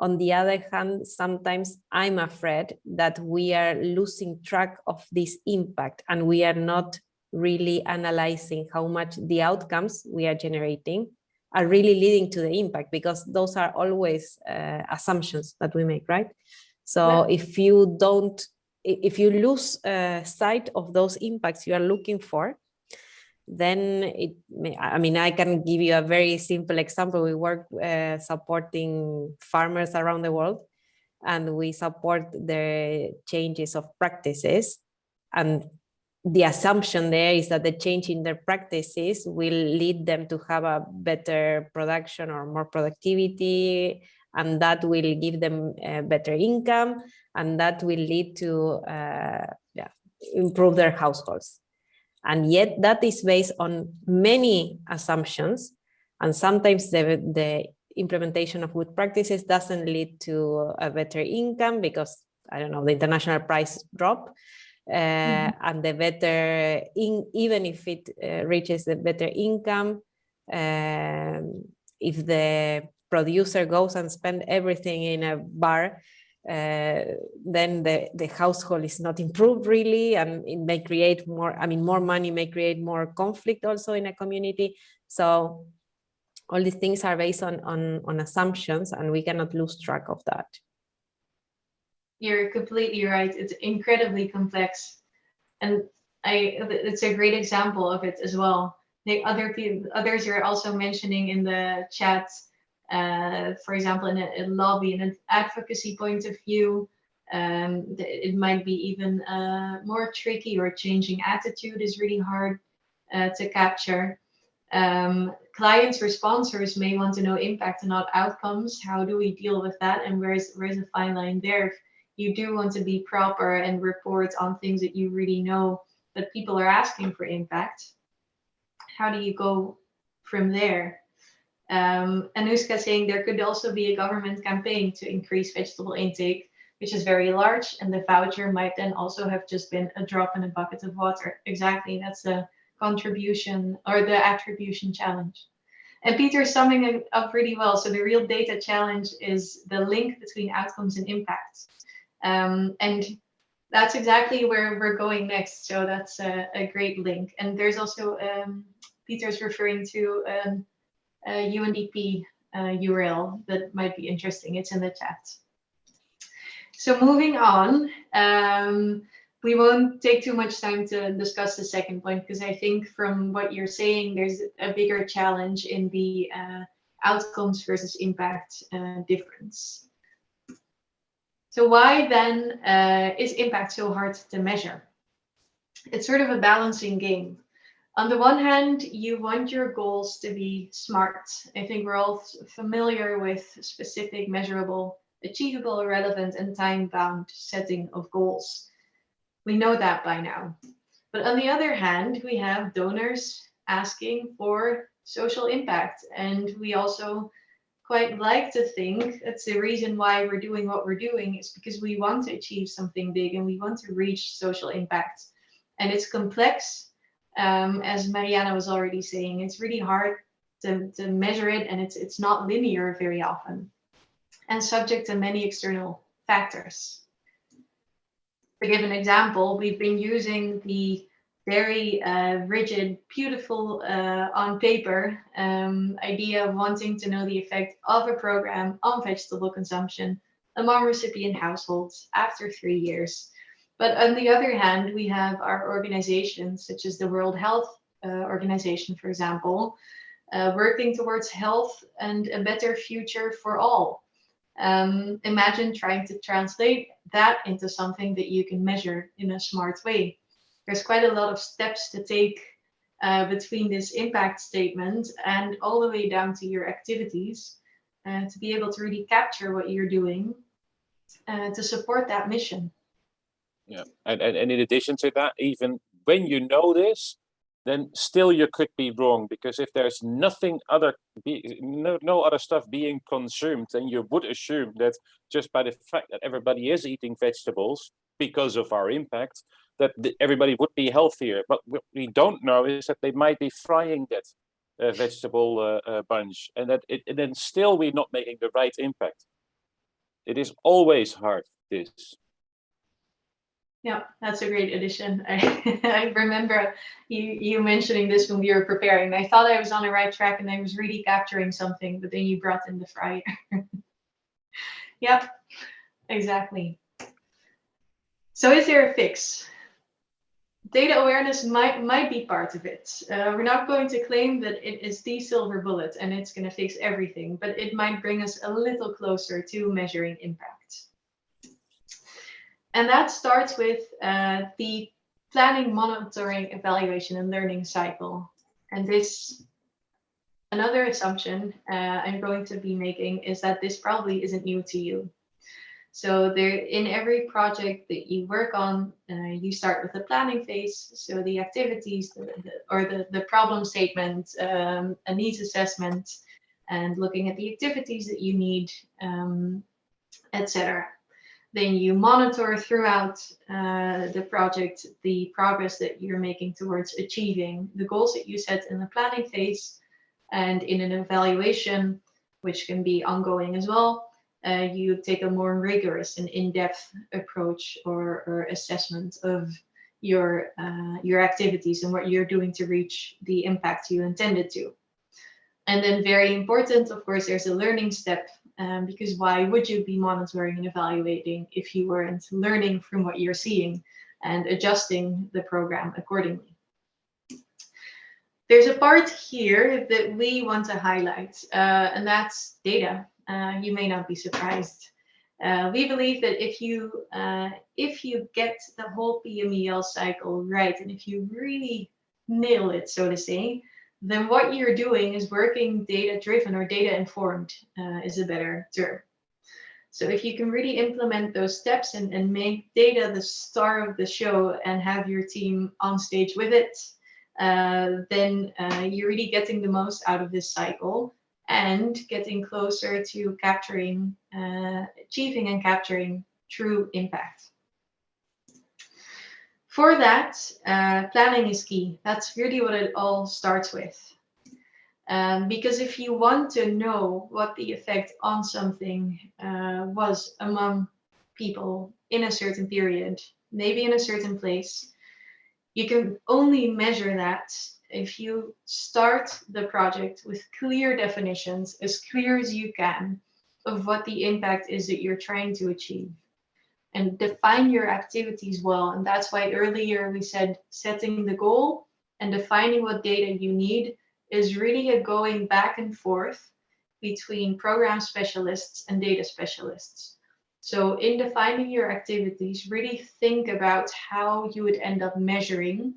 On the other hand, sometimes I'm afraid that we are losing track of this impact and we are not really analyzing how much the outcomes we are generating are really leading to the impact, because those are always assumptions that we make, right? So if you lose sight of those impacts you are looking for, then I can give you a very simple example. We work supporting farmers around the world, and we support the changes of practices, and the assumption there is that the change in their practices will lead them to have a better production or more productivity, and that will give them better income, and that will lead to improve their households. And yet that is based on many assumptions, and sometimes the implementation of good practices doesn't lead to a better income because, I don't know, the international price drop. And the better, even if it reaches the better income, if the producer goes and spend everything in a bar, then the household is not improved really, and it may create more, I mean, more money may create more conflict also in a community. So all these things are based on assumptions, and we cannot lose track of that. You're completely right. It's incredibly complex. And it's a great example of it as well. Others are also mentioning in the chat, for example, in a lobby, in an advocacy point of view, it might be even more tricky, or changing attitude is really hard to capture. Clients or sponsors may want to know impact and not outcomes. How do we deal with that? And where's the fine line there? If you do want to be proper and report on things that you really know that people are asking for impact, how do you go from there? Anushka saying there could also be a government campaign to increase vegetable intake, which is very large, and the voucher might then also have just been a drop in a bucket of water. Exactly, that's the contribution or the attribution challenge. And Peter's summing it up really well. So the real data challenge is the link between outcomes and impact. And that's exactly where we're going next. So that's a great link. And there's also, Peter's referring to a UNDP URL that might be interesting. It's in the chat. So moving on, we won't take too much time to discuss the second point, because I think from what you're saying, there's a bigger challenge in the outcomes versus impact difference. So why then is impact so hard to measure? It's sort of a balancing game. On the one hand, you want your goals to be smart. I think we're all familiar with specific, measurable, achievable, relevant, and time-bound setting of goals. We know that by now. But on the other hand, we have donors asking for social impact. And we also quite like to think that's the reason why we're doing what we're doing, is because we want to achieve something big and we want to reach social impact. And it's complex, as Mariana was already saying. It's really hard to measure it, and it's not linear very often, and subject to many external factors. To give an example, we've been using the very rigid, beautiful on paper idea of wanting to know the effect of a program on vegetable consumption among recipient households after 3 years. But on the other hand, we have our organizations, such as the World Health Organization, for example, working towards health and a better future for all. Imagine trying to translate that into something that you can measure in a smart way. There's quite a lot of steps to take between this impact statement and all the way down to your activities to be able to really capture what you're doing to support that mission. Yeah, and in addition to that, even when you know this, then still you could be wrong, because if there's nothing other, no other stuff being consumed, then you would assume that just by the fact that everybody is eating vegetables because of our impact, that everybody would be healthier. But what we don't know is that they might be frying that vegetable bunch, and that and then still we're not making the right impact. It is always hard, this. Yeah, that's a great addition. I remember you mentioning this when we were preparing. I thought I was on the right track and I was really capturing something, but then you brought in the fryer. Yep, exactly. So is there a fix? Data awareness might be part of it. We're not going to claim that it is the silver bullet and it's going to fix everything, but it might bring us a little closer to measuring impact. And that starts with the planning, monitoring, evaluation, and learning cycle. And this, another assumption I'm going to be making is that this probably isn't new to you. So there, in every project that you work on, you start with the planning phase. So the activities the problem statement, a needs assessment, and looking at the activities that you need, etc. Then you monitor throughout the project the progress that you're making towards achieving the goals that you set in the planning phase. And in an evaluation, which can be ongoing as well, you take a more rigorous and in-depth approach or assessment of your activities and what you're doing to reach the impact you intended to. And then very important, of course, there's a learning step, because why would you be monitoring and evaluating if you weren't learning from what you're seeing and adjusting the program accordingly? There's a part here that we want to highlight, and that's data. You may not be surprised. We believe that if you get the whole PMEL cycle right, and if you really nail it, so to say, then what you're doing is working data-driven or data-informed is a better term. So if you can really implement those steps and make data the star of the show and have your team on stage with it, then you're really getting the most out of this cycle and getting closer to capturing, achieving and capturing true impact. For that, planning is key. That's really what it all starts with. Because if you want to know what the effect on something was among people in a certain period, maybe in a certain place, you can only measure that if you start the project with clear definitions, as clear as you can, of what the impact is that you're trying to achieve. And define your activities well. And that's why earlier we said setting the goal and defining what data you need is really a going back and forth between program specialists and data specialists. So in defining your activities, really think about how you would end up measuring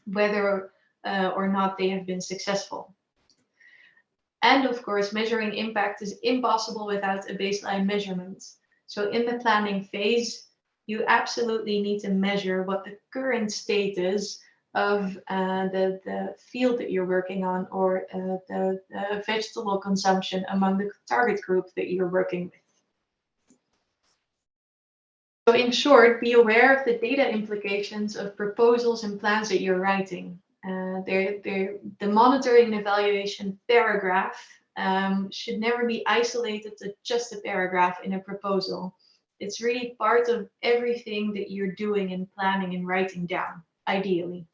whether or not they have been successful. And of course, measuring impact is impossible without a baseline measurement. So in the planning phase, you absolutely need to measure what the current state is of the field that you're working on, or the vegetable consumption among the target group that you're working with. So in short, be aware of the data implications of proposals and plans that you're writing. The monitoring and evaluation paragraph should never be isolated to just a paragraph in a proposal. It's really part of everything that you're doing and planning and writing down, ideally.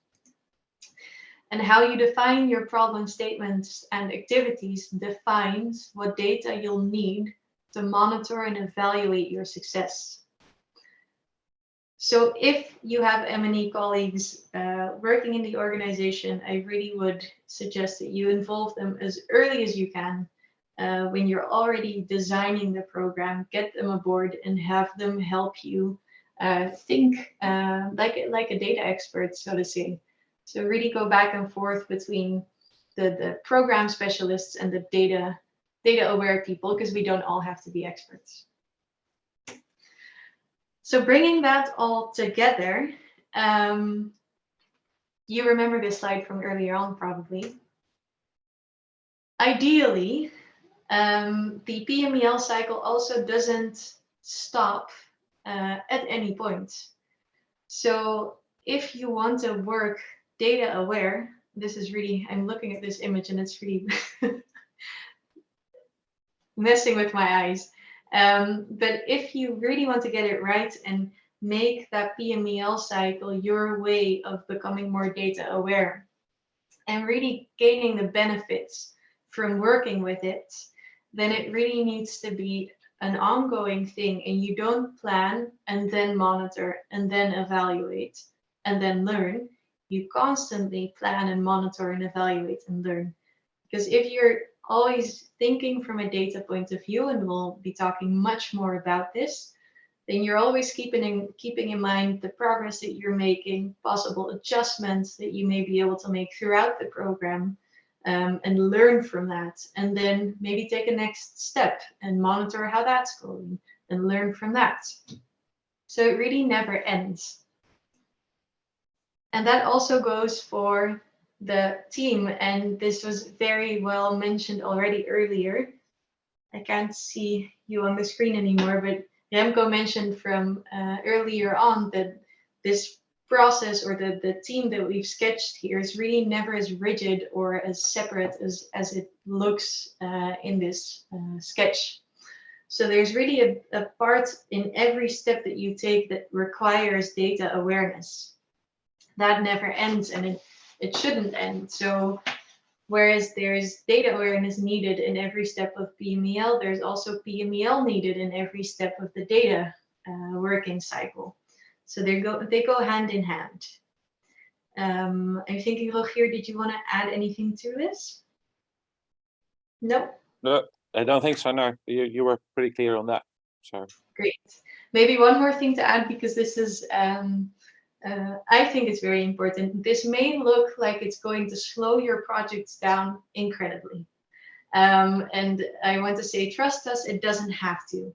And how you define your problem statements and activities defines what data you'll need to monitor and evaluate your success. So if you have M&E colleagues working in the organization, I really would suggest that you involve them as early as you can. When you're already designing the program, get them aboard and have them help you think like a data expert, so to say. So really go back and forth between the program specialists and the data aware people, because we don't all have to be experts. So bringing that all together, you remember this slide from earlier on, probably. Ideally, the PMEL cycle also doesn't stop at any point. So if you want to work data aware, this is really, I'm looking at this image and it's really messing with my eyes. But if you really want to get it right and make that PMEL cycle your way of becoming more data aware and really gaining the benefits from working with it, then it really needs to be an ongoing thing, and you don't plan and then monitor and then evaluate and then learn. You constantly plan and monitor and evaluate and learn. Because if you're always thinking from a data point of view, and we'll be talking much more about this, then you're always keeping in mind the progress that you're making, possible adjustments that you may be able to make throughout the program, and learn from that, and then maybe take a next step and monitor how that's going and learn from that. So it really never ends. And that also goes for the team, and this was very well mentioned already earlier. I can't see you on the screen anymore, but Remco mentioned from earlier on that this process or the team that we've sketched here is really never as rigid or as separate as it looks in this sketch. So there's really a part in every step that you take that requires data awareness. That never ends, and it shouldn't end. So whereas there's data awareness needed in every step of PMEL, there's also PMEL needed in every step of the data working cycle. So they go hand in hand. I'm thinking, Rogier, did you want to add anything to this? No? No, I don't think so. No, you were pretty clear on that. So Great. Maybe one more thing to add, because this is, I think it's very important. This may look like it's going to slow your projects down incredibly. And I want to say, trust us, it doesn't have to.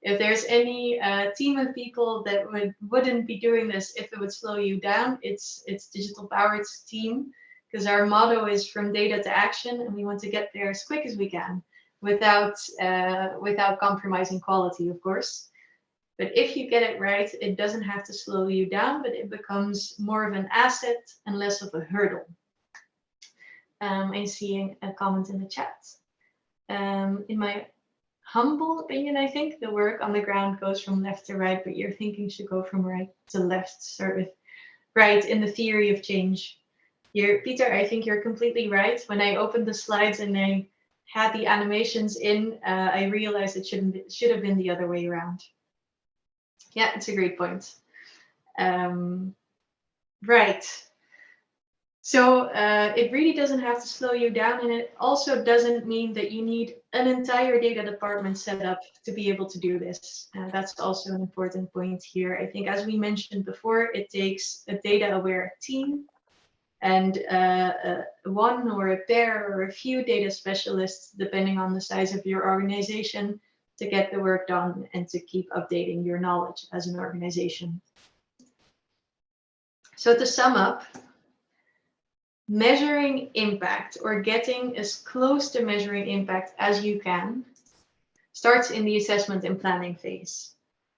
If there's any team of people that wouldn't be doing this if it would slow you down, it's Digital Powered's team, because our motto is from data to action, and we want to get there as quick as we can without compromising quality, of course. But if you get it right, it doesn't have to slow you down, but it becomes more of an asset and less of a hurdle. I'm seeing a comment in the chat. In my humble opinion, I think the work on the ground goes from left to right, but your thinking should go from right to left. Start with right in the theory of change. Peter, I think you're completely right. When I opened the slides and I had the animations in, I realized it should have been the other way around. Yeah, it's a great point. Right. So it really doesn't have to slow you down, and it also doesn't mean that you need an entire data department set up to be able to do this. That's also an important point here. I think, as we mentioned before, it takes a data-aware team and one or a pair or a few data specialists, depending on the size of your organization, to get the work done and to keep updating your knowledge as an organization. So to sum up, measuring impact, or getting as close to measuring impact as you can, starts in the assessment and planning phase.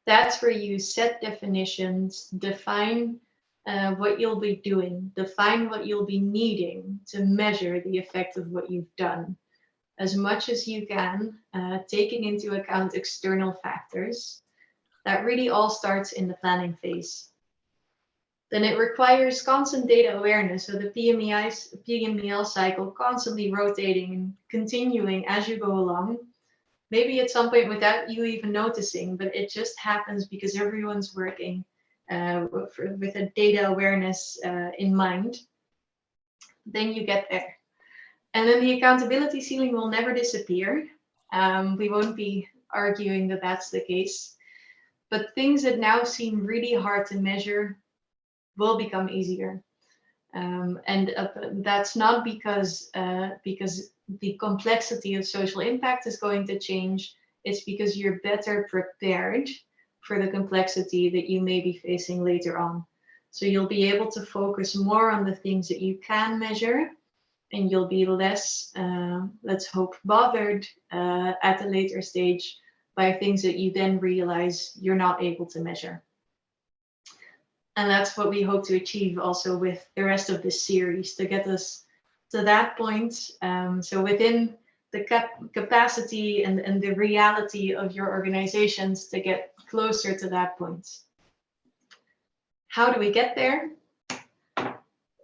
That's where you set definitions, define what you'll be doing, define what you'll be needing to measure the effect of what you've done, as much as you can, taking into account external factors. That really all starts in the planning phase. Then it requires constant data awareness, so the PMEL cycle constantly rotating and continuing as you go along. Maybe at some point without you even noticing, but it just happens because everyone's working with a data awareness in mind. Then you get there. And then the accountability ceiling will never disappear. We won't be arguing that that's the case. But things that now seem really hard to measure will become easier. And that's not because the complexity of social impact is going to change. It's because you're better prepared for the complexity that you may be facing later on. So you'll be able to focus more on the things that you can measure, and you'll be less, let's hope, bothered at a later stage by things that you then realize you're not able to measure. And that's what we hope to achieve also with the rest of this series, to get us to that point. So within the capacity and the reality of your organizations, to get closer to that point. How do we get there?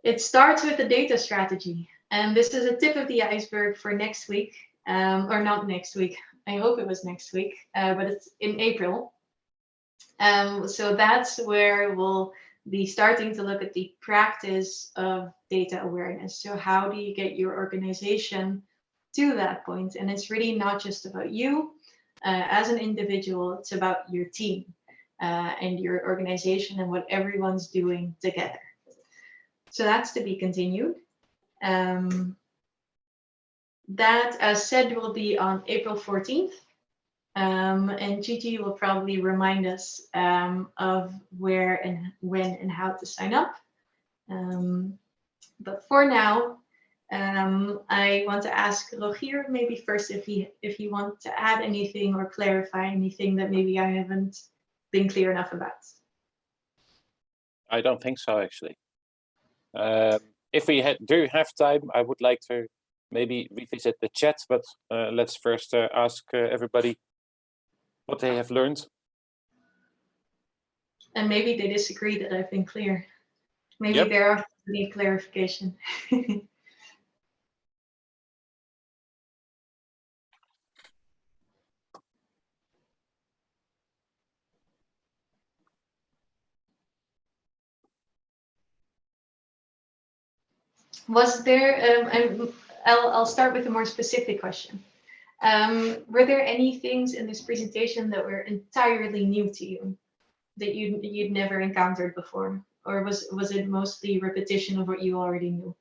It starts with the data strategy. And this is a tip of the iceberg for next week, or not next week. I hope it was next week, but it's in April. So that's where we'll be starting to look at the practice of data awareness. So how do you get your organization to that point? And it's really not just about you as an individual, it's about your team and your organization and what everyone's doing together. So that's to be continued. That, as said, will be on April 14th. And Gigi will probably remind us of where and when and how to sign up. But for now, I want to ask Rogier maybe first if he wants to add anything or clarify anything that maybe I haven't been clear enough about. I don't think so, actually. If we do have time, I would like to maybe revisit the chat, but let's first ask everybody what they have learned. And maybe they disagree that I've been clear. Maybe Yep. there are need clarification. Was there, I'll start with a more specific question. Were there any things in this presentation that were entirely new to you that you'd never encountered before? Or was it mostly repetition of what you already knew?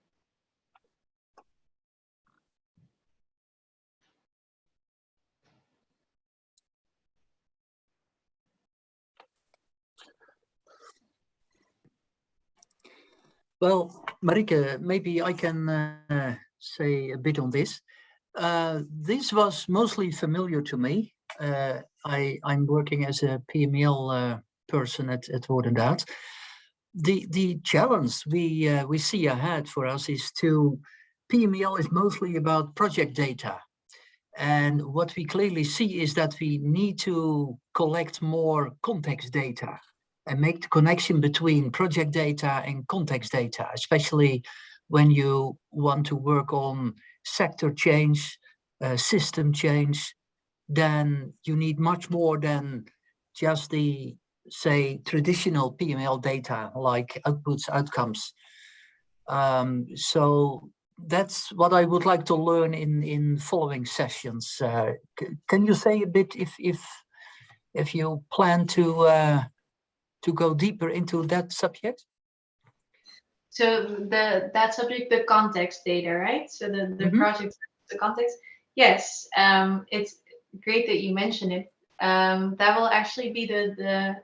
Well, Marike, maybe I can say a bit on this. This was mostly familiar to me. I'm working as a PML person at Woordendaat. The challenge we see ahead for us is PML is mostly about project data. And what we clearly see is that we need to collect more context data and make the connection between project data and context data, especially when you want to work on sector change, system change. Then you need much more than just the, say, traditional PML data like outputs, outcomes. So that's what I would like to learn in following sessions. Can you say a bit if you plan to go deeper into that subject? So that subject, the context data, right? So the project, the context. Yes, it's great that you mention it. That will actually be the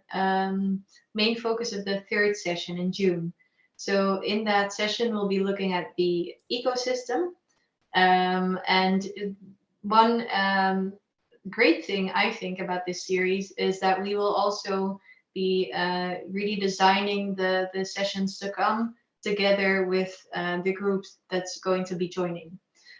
main focus of the third session in June. So in that session, we'll be looking at the ecosystem. And one great thing I think about this series is that we will also be really designing the sessions to come together with the groups that's going to be joining.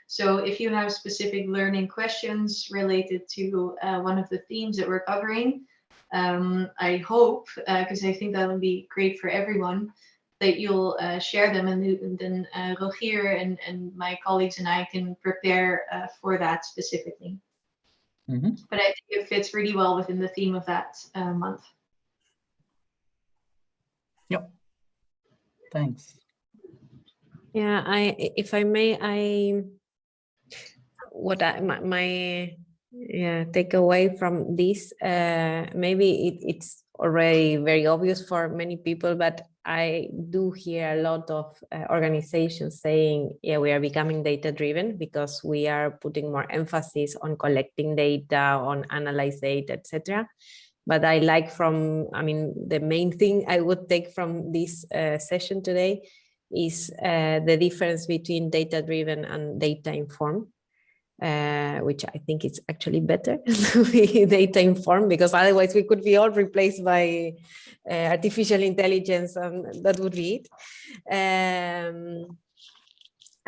So if you have specific learning questions related to one of the themes that we're covering, I hope, because I think that would be great for everyone, that you'll share them, and then Rogier and my colleagues and I can prepare for that specifically. But I think it fits really well within the theme of that month. Yep. Thanks. Yeah, if I may, my takeaway from this, maybe it's already very obvious for many people, but I do hear a lot of organizations saying, yeah, we are becoming data driven because we are putting more emphasis on collecting data, on analyze data, etc. But I like the main thing I would take from this session today is the difference between data driven and data informed. Which I think it's actually better to be data informed, because otherwise we could be all replaced by artificial intelligence, and that would be it.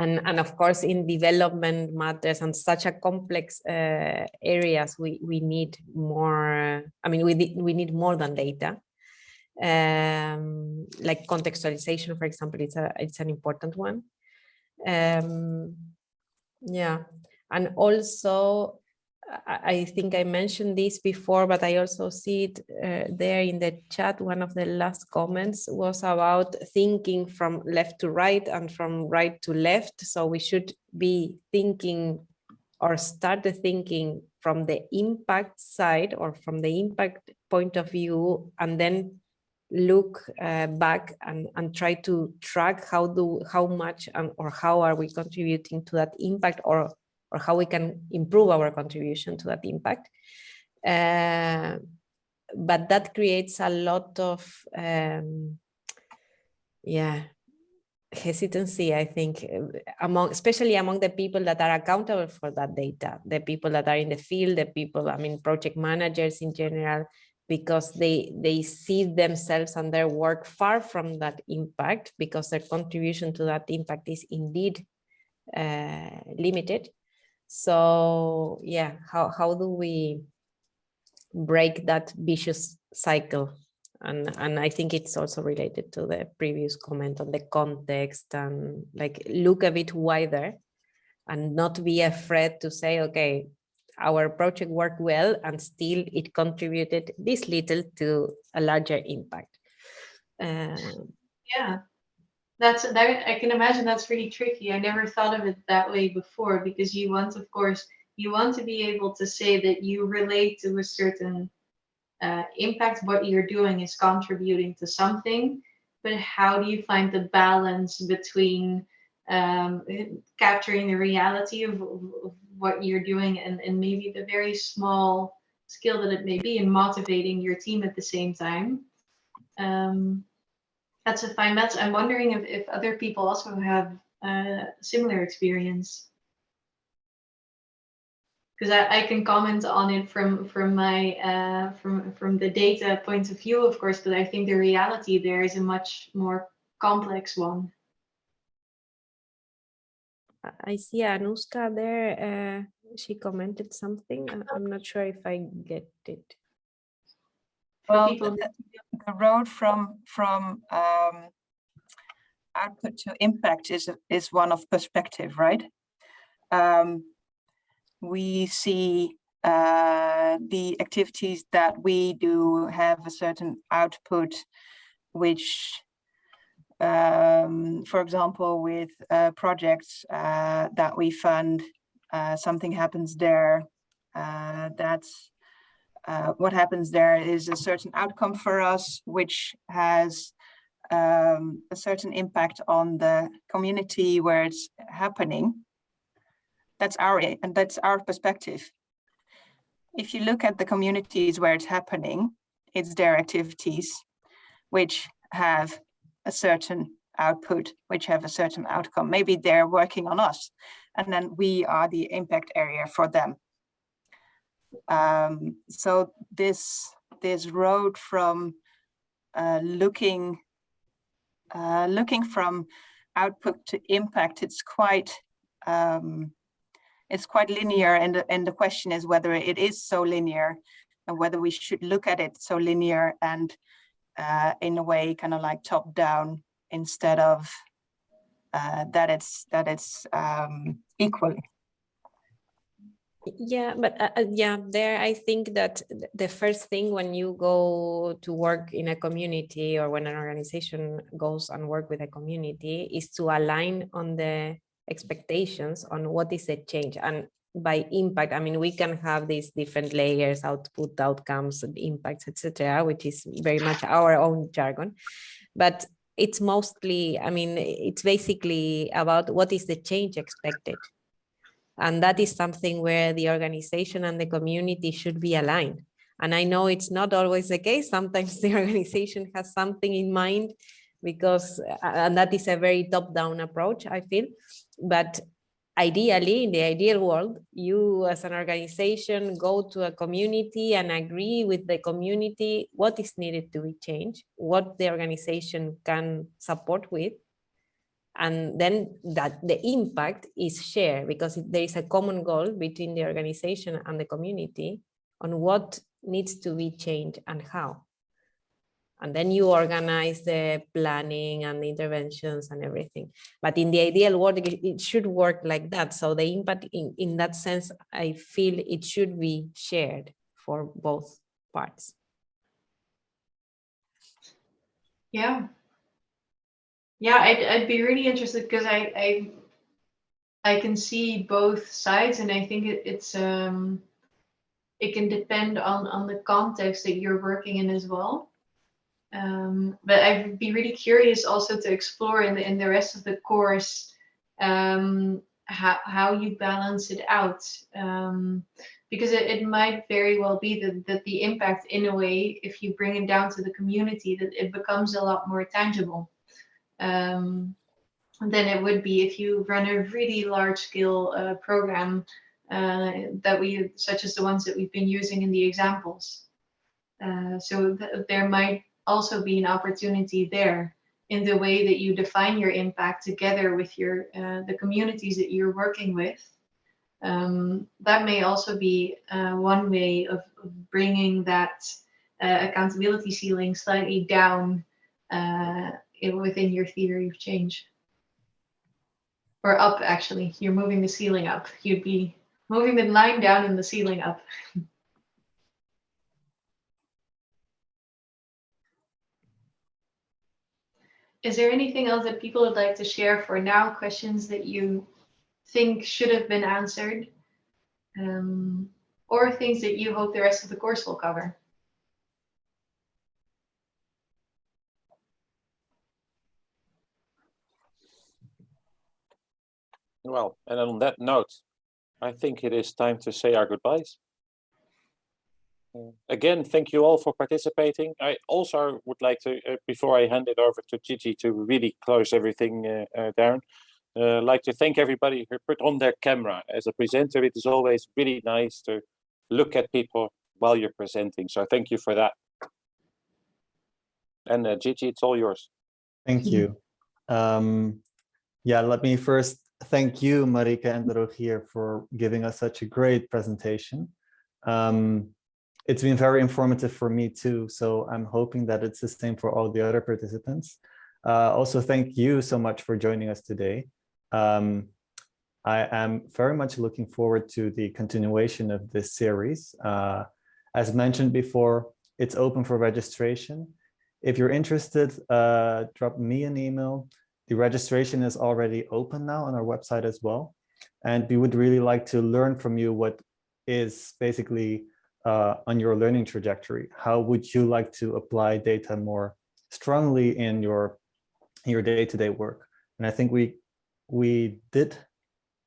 And of course, in development matters and such a complex areas, we need more. We need more than data. Like contextualization, for example, it's an important one. Yeah. And also, I think I mentioned this before, but I also see it there in the chat. One of the last comments was about thinking from left to right and from right to left. So we should be thinking or start the thinking from the impact side or from the impact point of view, and then look back and try to track how much or how are we contributing to that impact, or how we can improve our contribution to that impact. But that creates a lot of hesitancy, I think, especially among the people that are accountable for that data, the people that are in the field, the people, project managers in general. because they see themselves and their work far from that impact, because their contribution to that impact is indeed limited. So yeah, how do we break that vicious cycle? And I think it's also related to the previous comment on the context, and like look a bit wider and not be afraid to say, okay, our project worked well and still it contributed this little to a larger impact. Yeah, that I can imagine that's really tricky. I never thought of it that way before, because you want, of course, you want to be able to say that you relate to a certain impact, what you're doing is contributing to something, but how do you find the balance between capturing the reality of what you're doing and maybe the very small skill that it may be, and motivating your team at the same time? That's a fine balance. I'm wondering if other people also have similar experience, because I can comment on it from my from the data point of view, of course, but I think the reality there is a much more complex one. I see Anushka there. She commented something. I'm not sure if I get it. Well, People, the road from output to impact is one of perspective, right? We see the activities that we do have a certain output, which, for example, with projects that we fund, something happens there. That's what happens there is a certain outcome for us, which has a certain impact on the community where it's happening. That's our perspective. If you look at the communities where it's happening, it's their activities which have a certain output, which have a certain outcome. Maybe they're working on us, and then we are the impact area for them. So this road from looking from output to impact, it's quite linear, and the question is whether it is so linear, and whether we should look at it so linear and in a way kind of like top down, instead of that it's equally. Yeah, but yeah, there I think that the first thing when you go to work in a community, or when an organization goes and work with a community, is to align on the expectations on what is the change. And by impact, I mean, we can have these different layers: output, outcomes, and impacts, etc., which is very much our own jargon. But it's mostly, I mean, it's basically about what is the change expected. And that is something where the organization and the community should be aligned. And I know it's not always the case. Sometimes the organization has something in mind, because, and that is a very top-down approach, I feel. But ideally, in the ideal world, you as an organization go to a community and agree with the community what is needed to be changed, what the organization can support with. And then that the impact is shared, because there is a common goal between the organization and the community on what needs to be changed and how. And then you organize the planning and the interventions and everything. But in the ideal world, it should work like that. So the impact in that sense, I feel it should be shared for both parts. yeah. Yeah, I'd be really interested, because I can see both sides, and I think it's it can depend on the context that you're working in as well. But I'd be really curious also to explore in the rest of the course how you balance it out, because it might very well be that the impact, in a way, if you bring it down to the community, that it becomes a lot more tangible than it would be if you run a really large scale program such as the ones that we've been using in the examples. So there might also be an opportunity there in the way that you define your impact together with your the communities that you're working with. That may also be one way of bringing that accountability ceiling slightly down within your theory of change. Or up, actually. You're moving the ceiling up. You'd be moving the line down and the ceiling up. Is there anything else that people would like to share for now? Questions that you think should have been answered? Or things that you hope the rest of the course will cover? Well, and on that note, I think it is time to say our goodbyes. Again, thank you all for participating. I also would like to, before I hand it over to Gigi to really close everything down, like to thank everybody who put on their camera. As a presenter, it is always really nice to look at people while you're presenting. So thank you for that. And Gigi, it's all yours. Thank you. Yeah, let me first thank you, Marika and Rogier, for giving us such a great presentation. It's been very informative for me too, so I'm hoping that it's the same for all the other participants. Also, thank you so much for joining us today. I am very much looking forward to the continuation of this series. As mentioned before, it's open for registration. If you're interested, drop me an email. The registration is already open now on our website as well. And we would really like to learn from you what is basically on your learning trajectory. How would you like to apply data more strongly in your day-to-day work? And I think we did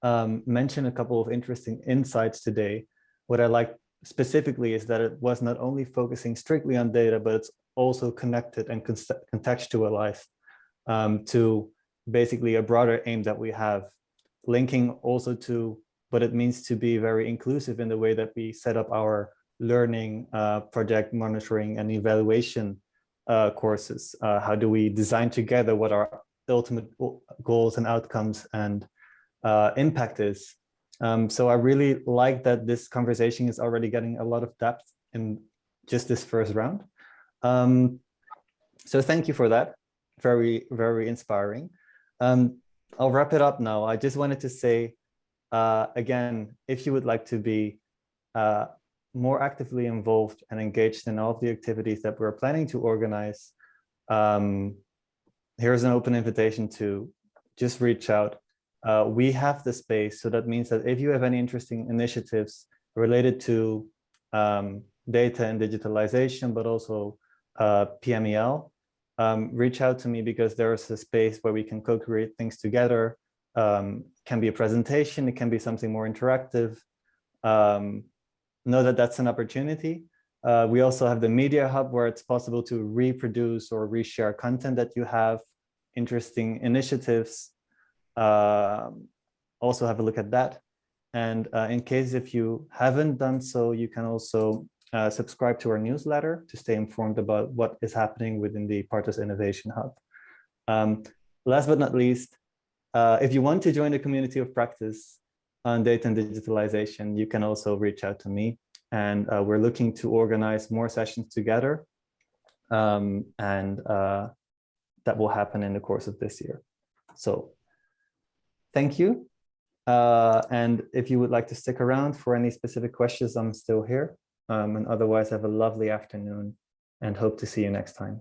mention a couple of interesting insights today. What I like specifically is that it was not only focusing strictly on data, but it's also connected and contextualized to basically a broader aim that we have, linking also to what it means to be very inclusive in the way that we set up our learning, project monitoring and evaluation courses. How do we design together what our ultimate goals and outcomes and impact is? So I really like that this conversation is already getting a lot of depth in just this first round. So thank you for that. Very, very inspiring. I'll wrap it up now. I just wanted to say, again, if you would like to be more actively involved and engaged in all of the activities that we're planning to organize, here's an open invitation to just reach out. We have the space, so that means that if you have any interesting initiatives related to data and digitalization, but also PMEL, reach out to me, because there is a space where we can co-create things together. Can be a presentation, it can be something more interactive. Know that that's an opportunity. We also have the Media Hub, where it's possible to reproduce or reshare content that you have, interesting initiatives. Also have a look at that. And in case if you haven't done so, you can also subscribe to our newsletter to stay informed about what is happening within the Partus Innovation Hub. Last but not least, if you want to join the community of practice on data and digitalization, you can also reach out to me. And we're looking to organize more sessions together. That will happen in the course of this year. So thank you. And if you would like to stick around for any specific questions, I'm still here. And otherwise, have a lovely afternoon and hope to see you next time.